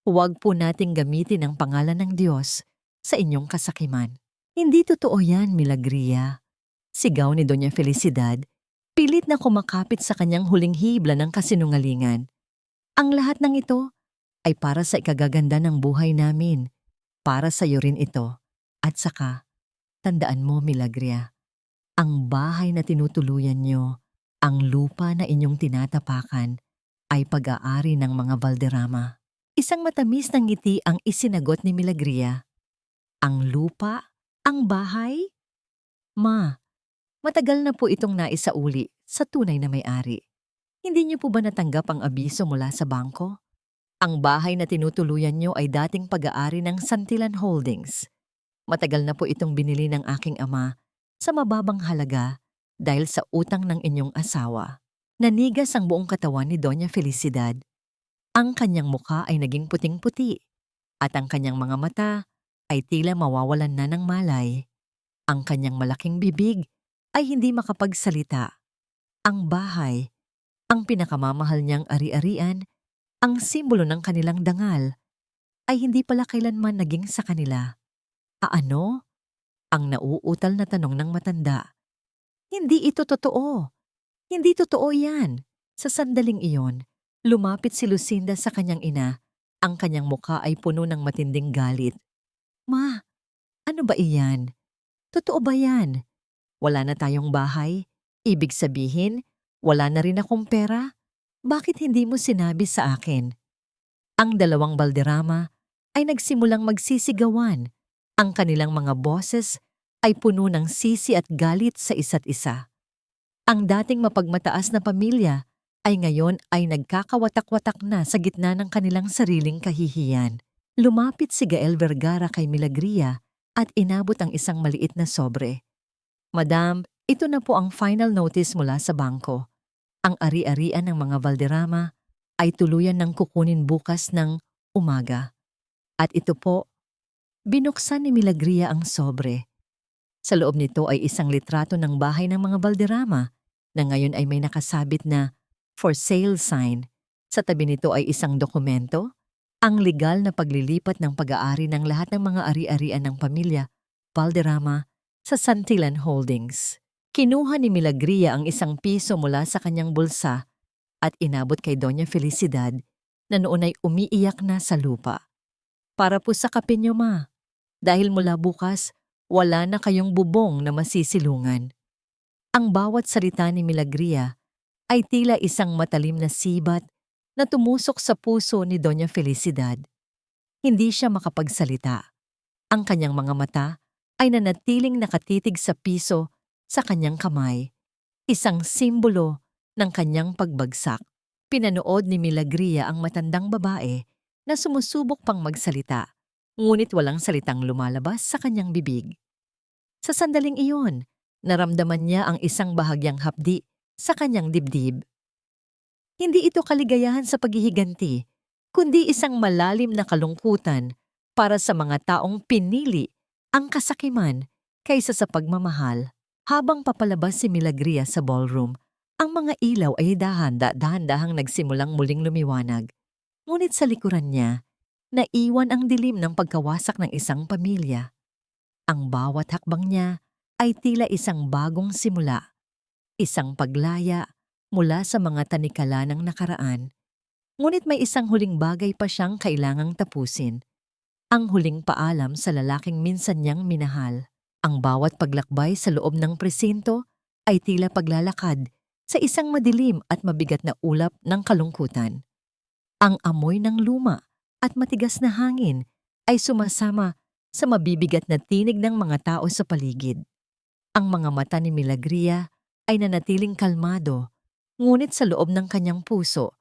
A: Huwag po nating gamitin ang pangalan ng Diyos sa inyong kasakiman. Hindi totoo yan, Milagria. Sigaw ni Doña Felicidad, pilit na kumakapit sa kanyang huling hibla ng kasinungalingan. Ang lahat ng ito ay para sa ikagaganda ng buhay namin. Para sa iyo rin ito. At saka, tandaan mo, Milagria, ang bahay na tinutuluyan nyo, ang lupa na inyong tinatapakan, ay pag-aari ng mga Valderrama. Isang matamis na ngiti ang isinagot ni Milagria. Ang lupa? Ang bahay? Ma, matagal na po itong naisauli sa tunay na may-ari. Hindi niyo po ba natanggap ang abiso mula sa bangko? Ang bahay na tinutuluyan niyo ay dating pag-aari ng Santillan Holdings. Matagal na po itong binili ng aking ama sa mababang halaga dahil sa utang ng inyong asawa. Nanigas ang buong katawan ni Doña Felicidad. Ang kanyang muka ay naging puting-puti at ang kanyang mga mata ay tila mawawalan na ng malay. Ang kanyang malaking bibig ay hindi makapagsalita. Ang bahay, ang pinakamamahal niyang ari-arian, ang simbolo ng kanilang dangal, ay hindi pala kailanman naging sa kanila. Ano? Ang nauutal na tanong ng matanda. Hindi ito totoo. Hindi totoo yan. Sa sandaling iyon, lumapit si Lucinda sa kanyang ina. Ang kanyang muka ay puno ng matinding galit. Ma, ano ba iyan? Totoo ba yan? Wala na tayong bahay? Ibig sabihin, wala na rin akong pera? Bakit hindi mo sinabi sa akin? Ang dalawang Valderrama ay nagsimulang magsisigawan. Ang kanilang mga boses ay puno ng sisi at galit sa isa't isa. Ang dating mapagmataas na pamilya ay ngayon ay nagkakawatak-watak na sa gitna ng kanilang sariling kahihiyan. Lumapit si Gael Vergara kay Milagria at inabot ang isang maliit na sobre. Madam, ito na po ang final notice mula sa bangko. Ang ari-arian ng mga Valderrama ay tuluyan ng kukunin bukas ng umaga. At ito po, binuksan ni Milagria ang sobre. Sa loob nito ay isang litrato ng bahay ng mga Valderrama na ngayon ay may nakasabit na for sale sign. Sa tabi nito ay isang dokumento, ang legal na paglilipat ng pag-aari ng lahat ng mga ari-arian ng pamilya Valderrama sa Santillan Holdings. Kinuha ni Milagria ang ₱1 mula sa kanyang bulsa at inabot kay Doña Felicidad na noon ay umiiyak na sa lupa. Para po sa kape niyo, ma. Dahil mula bukas, wala na kayong bubong na masisilungan. Ang bawat salita ni Milagria ay tila isang matalim na sibat na tumusok sa puso ni Doña Felicidad. Hindi siya makapagsalita. Ang kanyang mga mata ay nanatiling nakatitig sa piso sa kanyang kamay, isang simbolo ng kanyang pagbagsak. Pinanood ni Milagria ang matandang babae na sumusubok pang magsalita, ngunit walang salitang lumalabas sa kanyang bibig. Sa sandaling iyon, naramdaman niya ang isang bahagyang hapdi sa kanyang dibdib. Hindi ito kaligayahan sa paghihiganti, kundi isang malalim na kalungkutan para sa mga taong pinili ang kasakiman kaysa sa pagmamahal. Habang papalabas si Milagria sa ballroom, ang mga ilaw ay dahan-dahang nagsimulang muling lumiwanag. Ngunit sa likuran niya, naiwan ang dilim ng pagkawasak ng isang pamilya. Ang bawat hakbang niya ay tila isang bagong simula, isang paglaya mula sa mga tanikala ng nakaraan. Ngunit may isang huling bagay pa siyang kailangang tapusin. Ang huling paalam sa lalaking minsan niyang minahal. Ang bawat paglakbay sa loob ng presinto ay tila paglalakad sa isang madilim at mabigat na ulap ng kalungkutan. Ang amoy ng luma at matigas na hangin ay sumasama sa mabibigat na tinig ng mga tao sa paligid. Ang mga mata ni Milagria ay nanatiling kalmado, ngunit sa loob ng kanyang puso,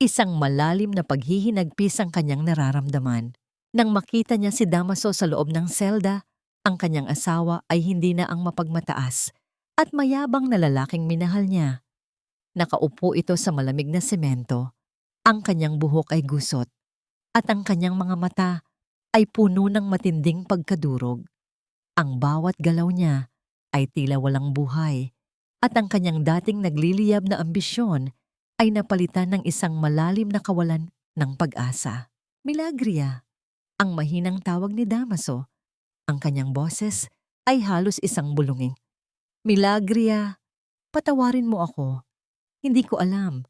A: isang malalim na paghihinagpis ang kanyang nararamdaman. Nang makita niya si Damaso sa loob ng selda, ang kanyang asawa ay hindi na ang mapagmataas at mayabang na lalaking minahal niya. Nakaupo ito sa malamig na semento, ang kanyang buhok ay gusot, at ang kanyang mga mata ay puno ng matinding pagkadurog. Ang bawat galaw niya ay tila walang buhay at ang kanyang dating nagliliyab na ambisyon ay napalitan ng isang malalim na kawalan ng pag-asa. Milagria, ang mahinang tawag ni Damaso. Ang kanyang boses ay halos isang bulunging. Milagria, patawarin mo ako. Hindi ko alam.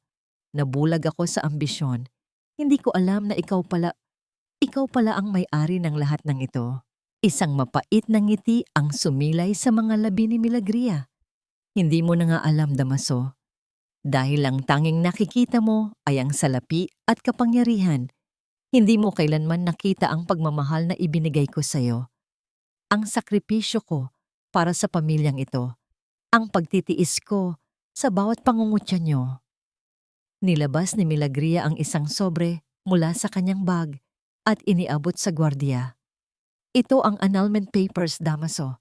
A: Nabulag ako sa ambisyon. Hindi ko alam na ikaw pala ang may-ari ng lahat ng ito. Isang mapait na ngiti ang sumilay sa mga labi ni Milagria. Hindi mo na nga alam, Damaso. Dahil ang tanging nakikita mo ay ang salapi at kapangyarihan. Hindi mo kailanman nakita ang pagmamahal na ibinigay ko sa'yo. Ang sakripisyo ko para sa pamilyang ito. Ang pagtitiis ko sa bawat pangungutya nyo. Nilabas ni Milagria ang isang sobre mula sa kanyang bag at iniabot sa gwardiya. Ito ang annulment papers, Damaso.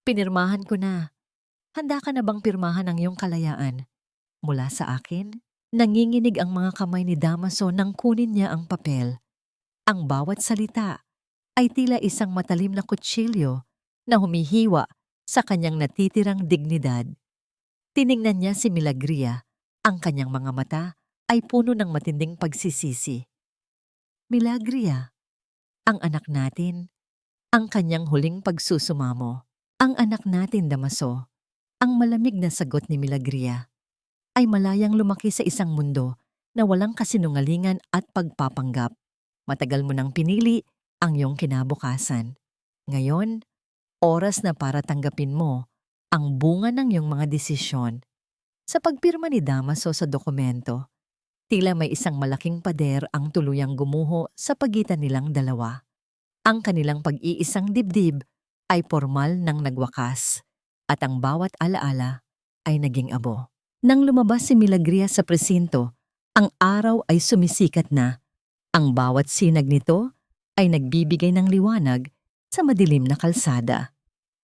A: Pinirmahan ko na. Handa ka na bang pirmahan ang iyong kalayaan? Mula sa akin, nanginginig ang mga kamay ni Damaso nang kunin niya ang papel. Ang bawat salita ay tila isang matalim na kutsilyo na humihiwa sa kanyang natitirang dignidad. Tiningnan niya si Milagria. Ang kanyang mga mata ay puno ng matinding pagsisisi. Milagria, ang anak natin, ang kanyang huling pagsusumamo. Ang anak natin, Damaso, ang malamig na sagot ni Milagria, ay malayang lumaki sa isang mundo na walang kasinungalingan at pagpapanggap. Matagal mo nang pinili ang iyong kinabukasan. Ngayon, oras na para tanggapin mo ang bunga ng iyong mga desisyon. Sa pagpirma ni Damaso sa dokumento, tila may isang malaking pader ang tuluyang gumuho sa pagitan nilang dalawa. Ang kanilang pag-iisang dibdib ay formal nang nagwakas at ang bawat alaala ay naging abo. Nang lumabas si Milagria sa presinto, ang araw ay sumisikat na. Ang bawat sinag nito ay nagbibigay ng liwanag sa madilim na kalsada.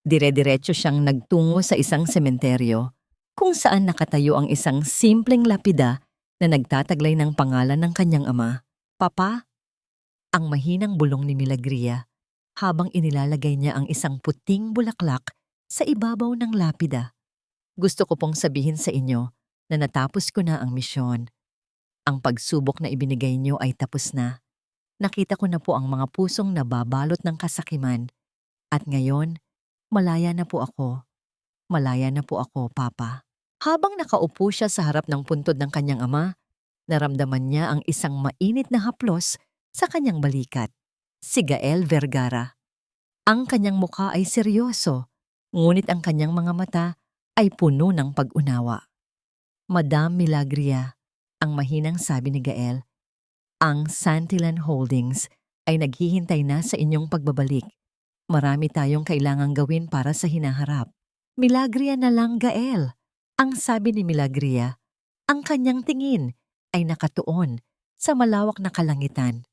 A: Dire-diretso siyang nagtungo sa isang sementeryo kung saan nakatayo ang isang simpleng lapida na nagtataglay ng pangalan ng kanyang ama. Papa? Ang mahinang bulong ni Milagria habang inilalagay niya ang isang puting bulaklak sa ibabaw ng lapida. Gusto ko pong sabihin sa inyo na natapos ko na ang misyon. Ang pagsubok na ibinigay niyo ay tapos na. Nakita ko na po ang mga pusong nababalot ng kasakiman. At ngayon, malaya na po ako. Malaya na po ako, Papa. Habang nakaupo siya sa harap ng puntod ng kanyang ama, naramdaman niya ang isang mainit na haplos sa kanyang balikat. Si Gael Vergara. Ang kanyang mukha ay seryoso, ngunit ang kanyang mga mata ay puno ng pag-unawa. Madam Milagria, ang mahinang sabi ni Gael, ang Santillan Holdings ay naghihintay na sa inyong pagbabalik. Marami tayong kailangang gawin para sa hinaharap. Milagria na lang, Gael. Ang sabi ni Milagria, ang kanyang tingin ay nakatuon sa malawak na kalangitan.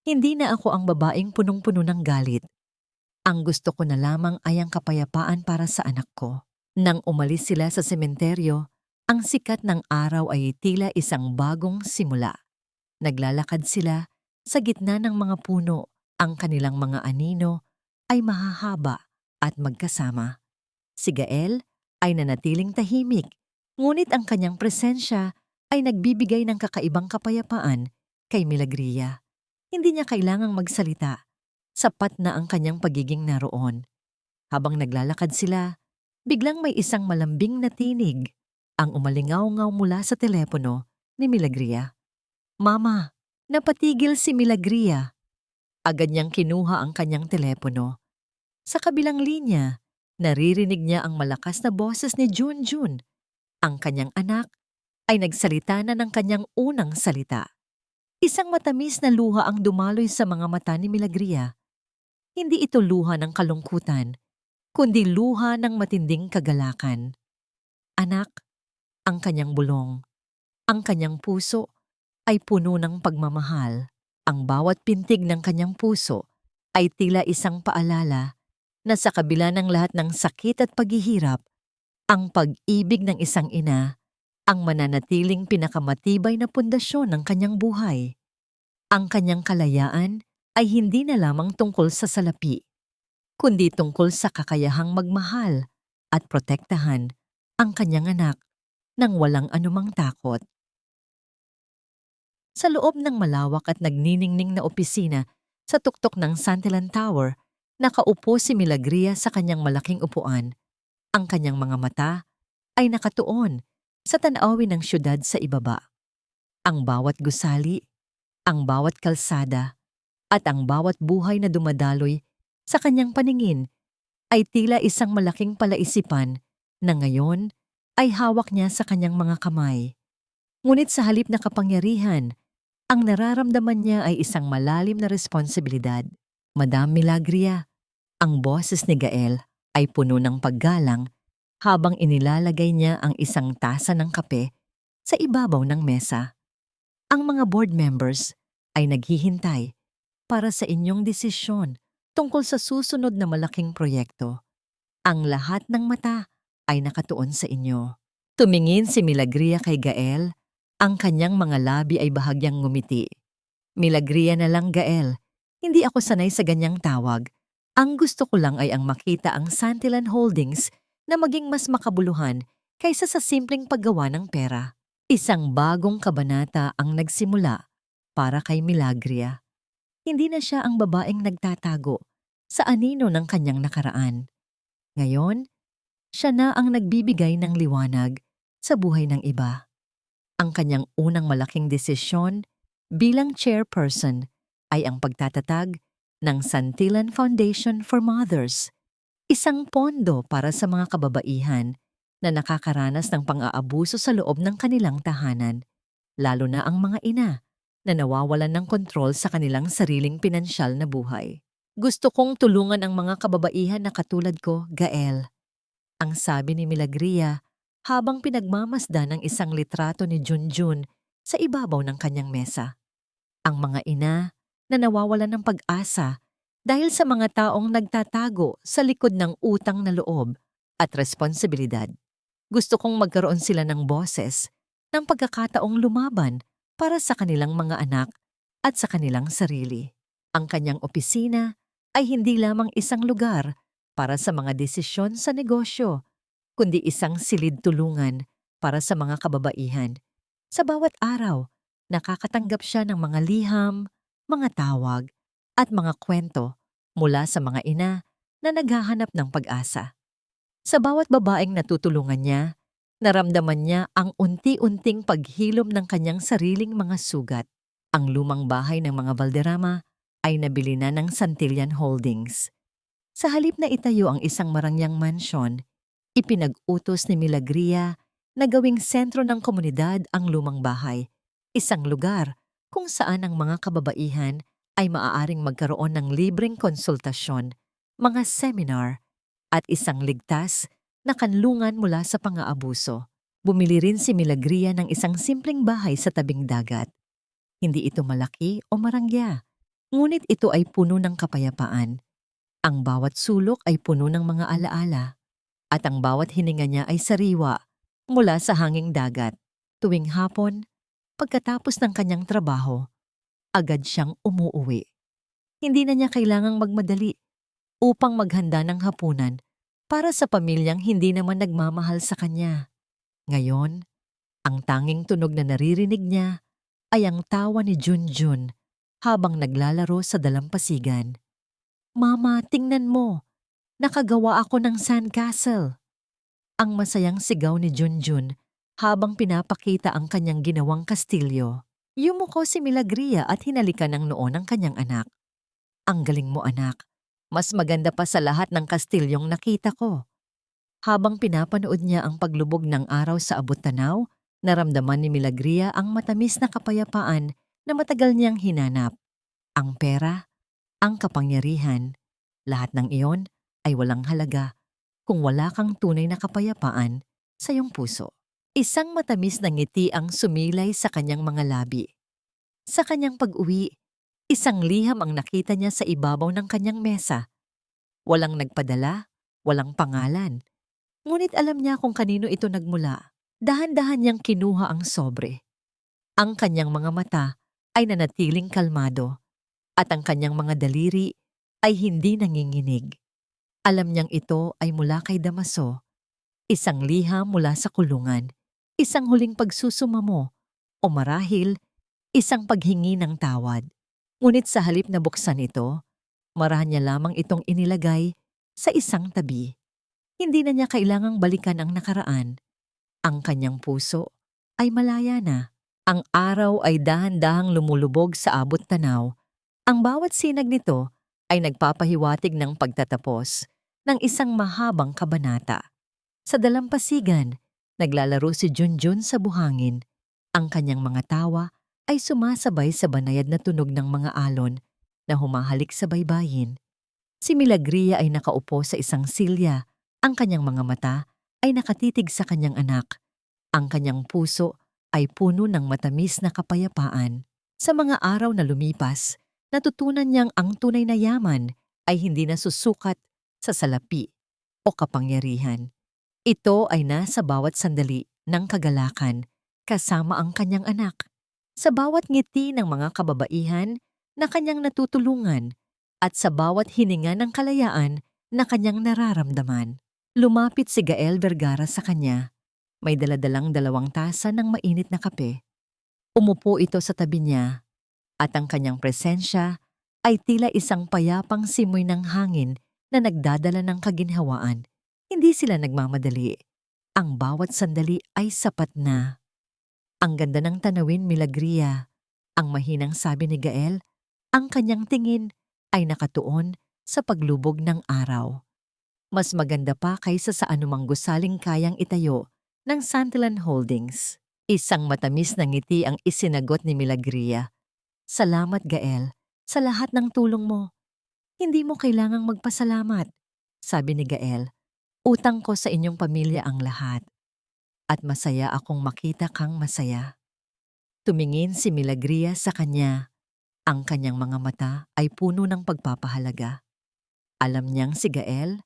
A: Hindi na ako ang babaeng punong-puno ng galit. Ang gusto ko na lamang ay ang kapayapaan para sa anak ko. Nang umalis sila sa sementeryo, ang sikat ng araw ay tila isang bagong simula. Naglalakad sila sa gitna ng mga puno. Ang kanilang mga anino ay mahahaba at magkasama. Si Gael ay nanatiling tahimik, ngunit ang kanyang presensya ay nagbibigay ng kakaibang kapayapaan kay Milagria. Hindi niya kailangang magsalita. Sapat na ang kanyang pagiging naroon. Habang naglalakad sila, biglang may isang malambing na tinig ang umalingaw-ngaw mula sa telepono ni Milagria. Mama, napatigil si Milagria. Agad niyang kinuha ang kanyang telepono. Sa kabilang linya, naririnig niya ang malakas na boses ni Junjun. Ang kanyang anak ay nagsalita na ng kanyang unang salita. Isang matamis na luha ang dumaloy sa mga mata ni Milagria. Hindi ito luha ng kalungkutan, kundi luha ng matinding kagalakan. Anak, ang kanyang bulong, ang kanyang puso ay puno ng pagmamahal. Ang bawat pintig ng kanyang puso ay tila isang paalala na sa kabila ng lahat ng sakit at paghihirap, ang pag-ibig ng isang ina ang mananatiling pinakamatibay na pundasyon ng kanyang buhay. Ang kanyang kalayaan ay hindi na lamang tungkol sa salapi, kundi tungkol sa kakayahang magmahal at protektahan ang kanyang anak nang walang anumang takot. Sa loob ng malawak at nagniningning na opisina sa tuktok ng Santillan Tower, nakaupo si Milagria sa kanyang malaking upuan. Ang kanyang mga mata ay nakatuon sa tanawin ng syudad sa ibaba. Ang bawat gusali, ang bawat kalsada, at ang bawat buhay na dumadaloy sa kanyang paningin ay tila isang malaking palaisipan na ngayon ay hawak niya sa kanyang mga kamay. Ngunit sa halip na kapangyarihan, ang nararamdaman niya ay isang malalim na responsibilidad. Madam Milagria, ang boses ni Gael ay puno ng paggalang habang inilalagay niya ang isang tasa ng kape sa ibabaw ng mesa. Ang mga board members ay naghihintay para sa inyong desisyon tungkol sa susunod na malaking proyekto. Ang lahat ng mata ay nakatuon sa inyo. Tumingin si Milagria kay Gael. Ang kanyang mga labi ay bahagyang ngumiti. Milagria na lang, Gael. Hindi ako sanay sa ganyang tawag. Ang gusto ko lang ay ang makita ang Santillan Holdings na maging mas makabuluhan kaysa sa simpleng paggawa ng pera. Isang bagong kabanata ang nagsimula para kay Milagria. Hindi na siya ang babaeng nagtatago sa anino ng kanyang nakaraan. Ngayon, siya na ang nagbibigay ng liwanag sa buhay ng iba. Ang kanyang unang malaking desisyon bilang chairperson ay ang pagtatatag ng Santillan Foundation for Mothers, isang pondo para sa mga kababaihan na nakakaranas ng pang-aabuso sa loob ng kanilang tahanan, lalo na ang mga ina na nawawalan ng kontrol sa kanilang sariling pinansyal na buhay. Gusto kong tulungan ang mga kababaihan na katulad ko, Gael. Ang sabi ni Milagria habang pinagmamasdan ng isang litrato ni Junjun sa ibabaw ng kanyang mesa. Ang mga ina na nawawalan ng pag-asa dahil sa mga taong nagtatago sa likod ng utang na loob at responsibilidad. Gusto kong magkaroon sila ng boses, ng pagkakataong lumaban para sa kanilang mga anak at sa kanilang sarili. Ang kanyang opisina ay hindi lamang isang lugar para sa mga desisyon sa negosyo, kundi isang silid-tulungan para sa mga kababaihan. Sa bawat araw, nakakatanggap siya ng mga liham, mga tawag, at mga kwento mula sa mga ina na naghahanap ng pag-asa. Sa bawat babaeng natutulungan niya, naramdaman niya ang unti-unting paghilom ng kanyang sariling mga sugat. Ang lumang bahay ng mga Valderrama ay nabili na ng Santillan Holdings. Sa halip na itayo ang isang marangyang mansyon, ipinag-utos ni Milagria na gawing sentro ng komunidad ang lumang bahay, isang lugar kung saan ang mga kababaihan ay maaaring magkaroon ng libreng konsultasyon, mga seminar, at isang ligtas na kanlungan mula sa pang-aabuso. Bumili rin si Milagria ng isang simpleng bahay sa tabing dagat. Hindi ito malaki o marangya, ngunit ito ay puno ng kapayapaan. Ang bawat sulok ay puno ng mga alaala, at ang bawat hininga niya ay sariwa mula sa hanging dagat. Tuwing hapon, pagkatapos ng kanyang trabaho, agad siyang umuuwi. Hindi na niya kailangang magmadali upang maghanda ng hapunan para sa pamilyang hindi naman nagmamahal sa kanya. Ngayon, ang tanging tunog na naririnig niya ay ang tawa ni Junjun habang naglalaro sa dalampasigan. "Mama, tingnan mo! Nakagawa ako ng sandcastle." Ang masayang sigaw ni Junjun habang pinapakita ang kanyang ginawang kastilyo. Yumuko si Milagria at hinalikan ng noo ng kanyang anak. "Ang galing mo, anak. Mas maganda pa sa lahat ng kastilyong nakita ko." Habang pinapanood niya ang paglubog ng araw sa abot-tanaw, naramdaman ni Milagria ang matamis na kapayapaan na matagal niyang hinanap. Ang pera, ang kapangyarihan, lahat ng iyon ay walang halaga kung wala kang tunay na kapayapaan sa iyong puso. Isang matamis na ngiti ang sumilay sa kanyang mga labi. Sa kanyang pag-uwi, isang liham ang nakita niya sa ibabaw ng kanyang mesa. Walang nagpadala, walang pangalan. Ngunit alam niya kung kanino ito nagmula. Dahan-dahan niyang kinuha ang sobre. Ang kanyang mga mata ay nanatiling kalmado at ang kanyang mga daliri ay hindi nanginginig. Alam niyang ito ay mula kay Damaso, Isang liham mula sa kulungan, isang huling pagsusumamo, o marahil isang paghingi ng tawad. Ngunit sa halip na buksan ito, marahan niya lamang itong inilagay sa isang tabi. Hindi na niya kailangang balikan ang nakaraan. Ang kanyang puso ay malaya na. Ang araw ay dahan-dahang lumulubog sa abot tanaw. Ang bawat sinag nito ay nagpapahiwatig ng pagtatapos ng isang mahabang kabanata. Sa dalampasigan, naglalaro si Junjun sa buhangin. Ang kanyang mga tawa ay sumasabay sa banayad na tunog ng mga alon na humahalik sa baybayin. Si Milagria ay nakaupo sa isang silya. Ang kanyang mga mata ay nakatitig sa kanyang anak. Ang kanyang puso ay puno ng matamis na kapayapaan. Sa mga araw na lumipas, natutunan niyang ang tunay na yaman ay hindi nasusukat sa salapi o kapangyarihan. Ito ay nasa bawat sandali ng kagalakan kasama ang kanyang anak. Sa bawat ngiti ng mga kababaihan na kanyang natutulungan at sa bawat hininga ng kalayaan na kanyang nararamdaman. Lumapit si Gael Vergara sa kanya. May daladalang 2 tasa ng mainit na kape. Umupo ito sa tabi niya at ang kanyang presensya ay tila isang payapang simoy ng hangin na nagdadala ng kaginhawaan. Hindi sila nagmamadali. Ang bawat sandali ay sapat na. Ang ganda ng tanawin, Milagria. Ang mahinang sabi ni Gael, ang kanyang tingin ay nakatuon sa paglubog ng araw. Mas maganda pa kaysa sa anumang gusaling kayang itayo ng Santillan Holdings. Isang matamis na ngiti ang isinagot ni Milagria. Salamat, Gael, sa lahat ng tulong mo. Hindi mo kailangang magpasalamat, sabi ni Gael. Utang ko sa inyong pamilya ang lahat. At masaya akong makita kang masaya. Tumingin si Milagria sa kanya. Ang kanyang mga mata ay puno ng pagpapahalaga. Alam niyang si Gael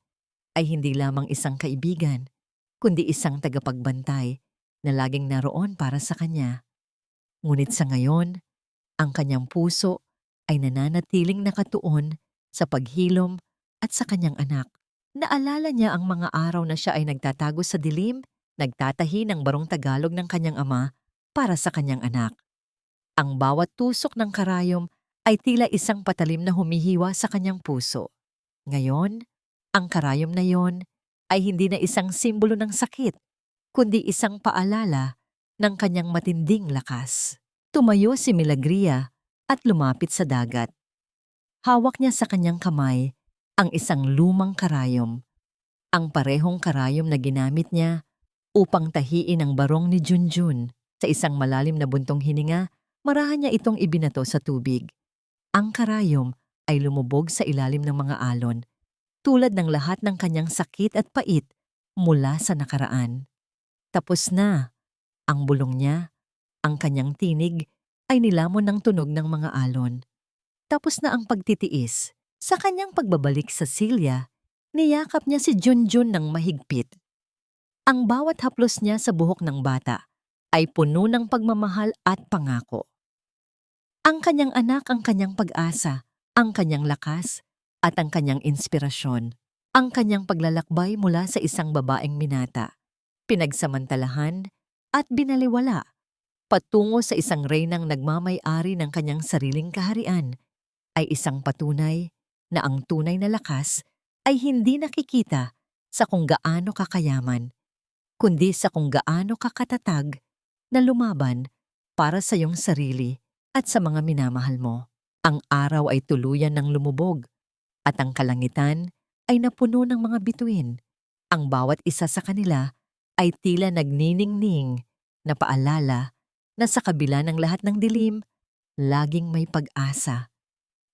A: ay hindi lamang isang kaibigan, kundi isang tagapagbantay na laging naroon para sa kanya. Ngunit sa ngayon, ang kanyang puso ay nananatiling nakatuon sa paghilom at sa kanyang anak. Naalala niya ang mga araw na siya ay nagtatago sa dilim, nagtatahi ng barong Tagalog ng kanyang ama para sa kanyang anak. Ang bawat tusok ng karayom ay tila isang patalim na humihiwa sa kanyang puso. Ngayon, ang karayom na yon ay hindi na isang simbolo ng sakit, kundi isang paalala ng kanyang matinding lakas. Tumayo si Milagria at lumapit sa dagat. Hawak niya sa kanyang kamay ang isang lumang karayom. Ang parehong karayom na ginamit niya upang tahiin ang barong ni Junjun. Sa isang malalim na buntong hininga, marahan niya itong ibinato sa tubig. Ang karayom ay lumubog sa ilalim ng mga alon, tulad ng lahat ng kanyang sakit at pait mula sa nakaraan. Tapos na. Ang bulong niya, ang kanyang tinig, ay nilamon ng tunog ng mga alon. Tapos na ang pagtitiis. Sa kanyang pagbabalik sa silya, niyakap niya si Junjun ng mahigpit. Ang bawat haplos niya sa buhok ng bata ay puno ng pagmamahal at pangako. Ang kanyang anak ang kanyang pag-asa, ang kanyang lakas, at ang kanyang inspirasyon. Ang kanyang paglalakbay mula sa isang babaeng minata, pinagsamantalahan at binaliwala, patungo sa isang reynang nagmamay-ari ng kanyang sariling kaharian, ay isang patunay na ang tunay na lakas ay hindi nakikita sa kung gaano kakayaman, kundi sa kung gaano kakatatag na lumaban para sa iyong sarili at sa mga minamahal mo. Ang araw ay tuluyan ng lumubog at ang kalangitan ay napuno ng mga bituin. Ang bawat isa sa kanila ay tila nagniningning na paalala na sa kabila ng lahat ng dilim, laging may pag-asa.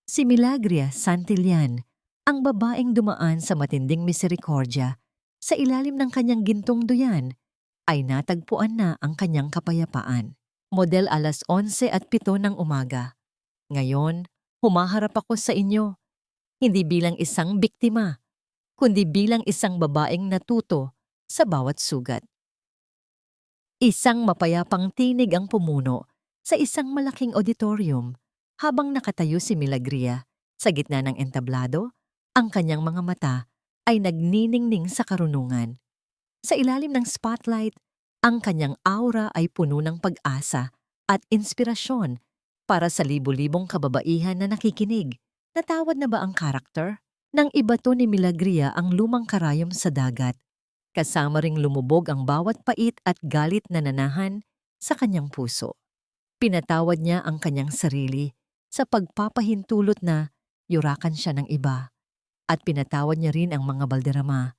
A: Si Milagria Santillan, ang babaeng dumaan sa matinding misericordya, sa ilalim ng kanyang gintong duyan, ay natagpuan na ang kanyang kapayapaan. Model 11:07 ng umaga. Ngayon, humaharap ako sa inyo, hindi bilang isang biktima, kundi bilang isang babaeng natuto sa bawat sugat. Isang mapayapang tinig ang pumuno sa isang malaking auditorium habang nakatayo si Milagria sa gitna ng entablado. Ang kanyang mga mata ay nagniningning sa karunungan. Sa ilalim ng spotlight, ang kanyang aura ay puno ng pag-asa at inspirasyon para sa libu-libong kababaihan na nakikinig. Natawad na ba ang karakter? Nang ibato ni Milagria ang lumang karayom sa dagat, kasama ring lumubog ang bawat pait at galit na nanahan sa kanyang puso. Pinatawad niya ang kanyang sarili sa pagpapahintulot na yurakan siya ng iba at pinatawad niya rin ang mga balderrama,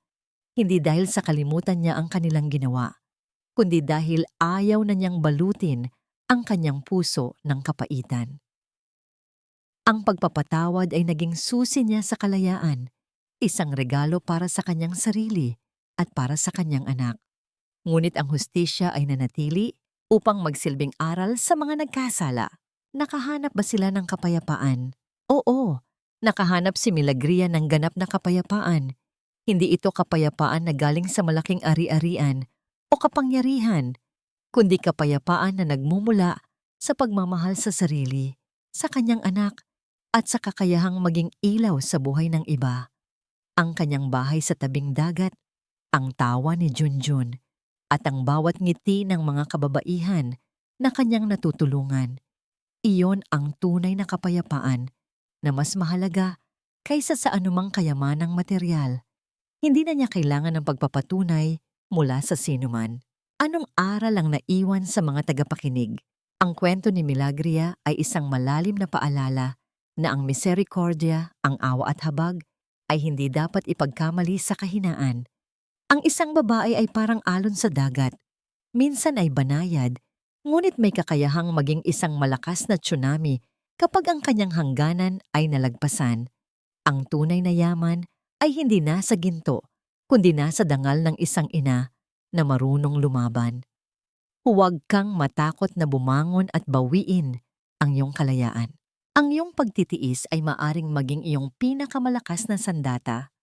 A: hindi dahil sa kalimutan niya ang kanilang ginawa, kundi dahil ayaw na niyang balutin ang kanyang puso ng kapaitan. Ang pagpapatawad ay naging susi niya sa kalayaan, isang regalo para sa kanyang sarili at para sa kanyang anak. Ngunit ang hustisya ay nanatili upang magsilbing aral sa mga nagkasala. Nakahanap ba sila ng kapayapaan? Oo, nakahanap si Milagria ng ganap na kapayapaan. Hindi ito kapayapaan na galing sa malaking ari-arian o kapangyarihan, kundi kapayapaan na nagmumula sa pagmamahal sa sarili, sa kanyang anak, at sa kakayahang maging ilaw sa buhay ng iba. Ang kanyang bahay sa tabing dagat, ang tawa ni Junjun, at ang bawat ngiti ng mga kababaihan na kanyang natutulungan. Iyon ang tunay na kapayapaan na mas mahalaga kaysa sa anumang kayamanang material. Hindi na niya kailangan ng pagpapatunay mula sa sinuman. Anong aral ang naiwan sa mga tagapakinig? Ang kwento ni Milagria ay isang malalim na paalala na ang misericordia, ang awa at habag, ay hindi dapat ipagkamali sa kahinaan. Ang isang babae ay parang alon sa dagat. Minsan ay banayad, ngunit may kakayahang maging isang malakas na tsunami kapag ang kanyang hangganan ay nalagpasan. Ang tunay na yaman ay hindi nasa ginto, kundi nasa dangal ng isang ina na marunong lumaban. Huwag kang matakot na bumangon at bawiin ang iyong kalayaan. Ang iyong pagtitiis ay maaring maging iyong pinakamalakas na sandata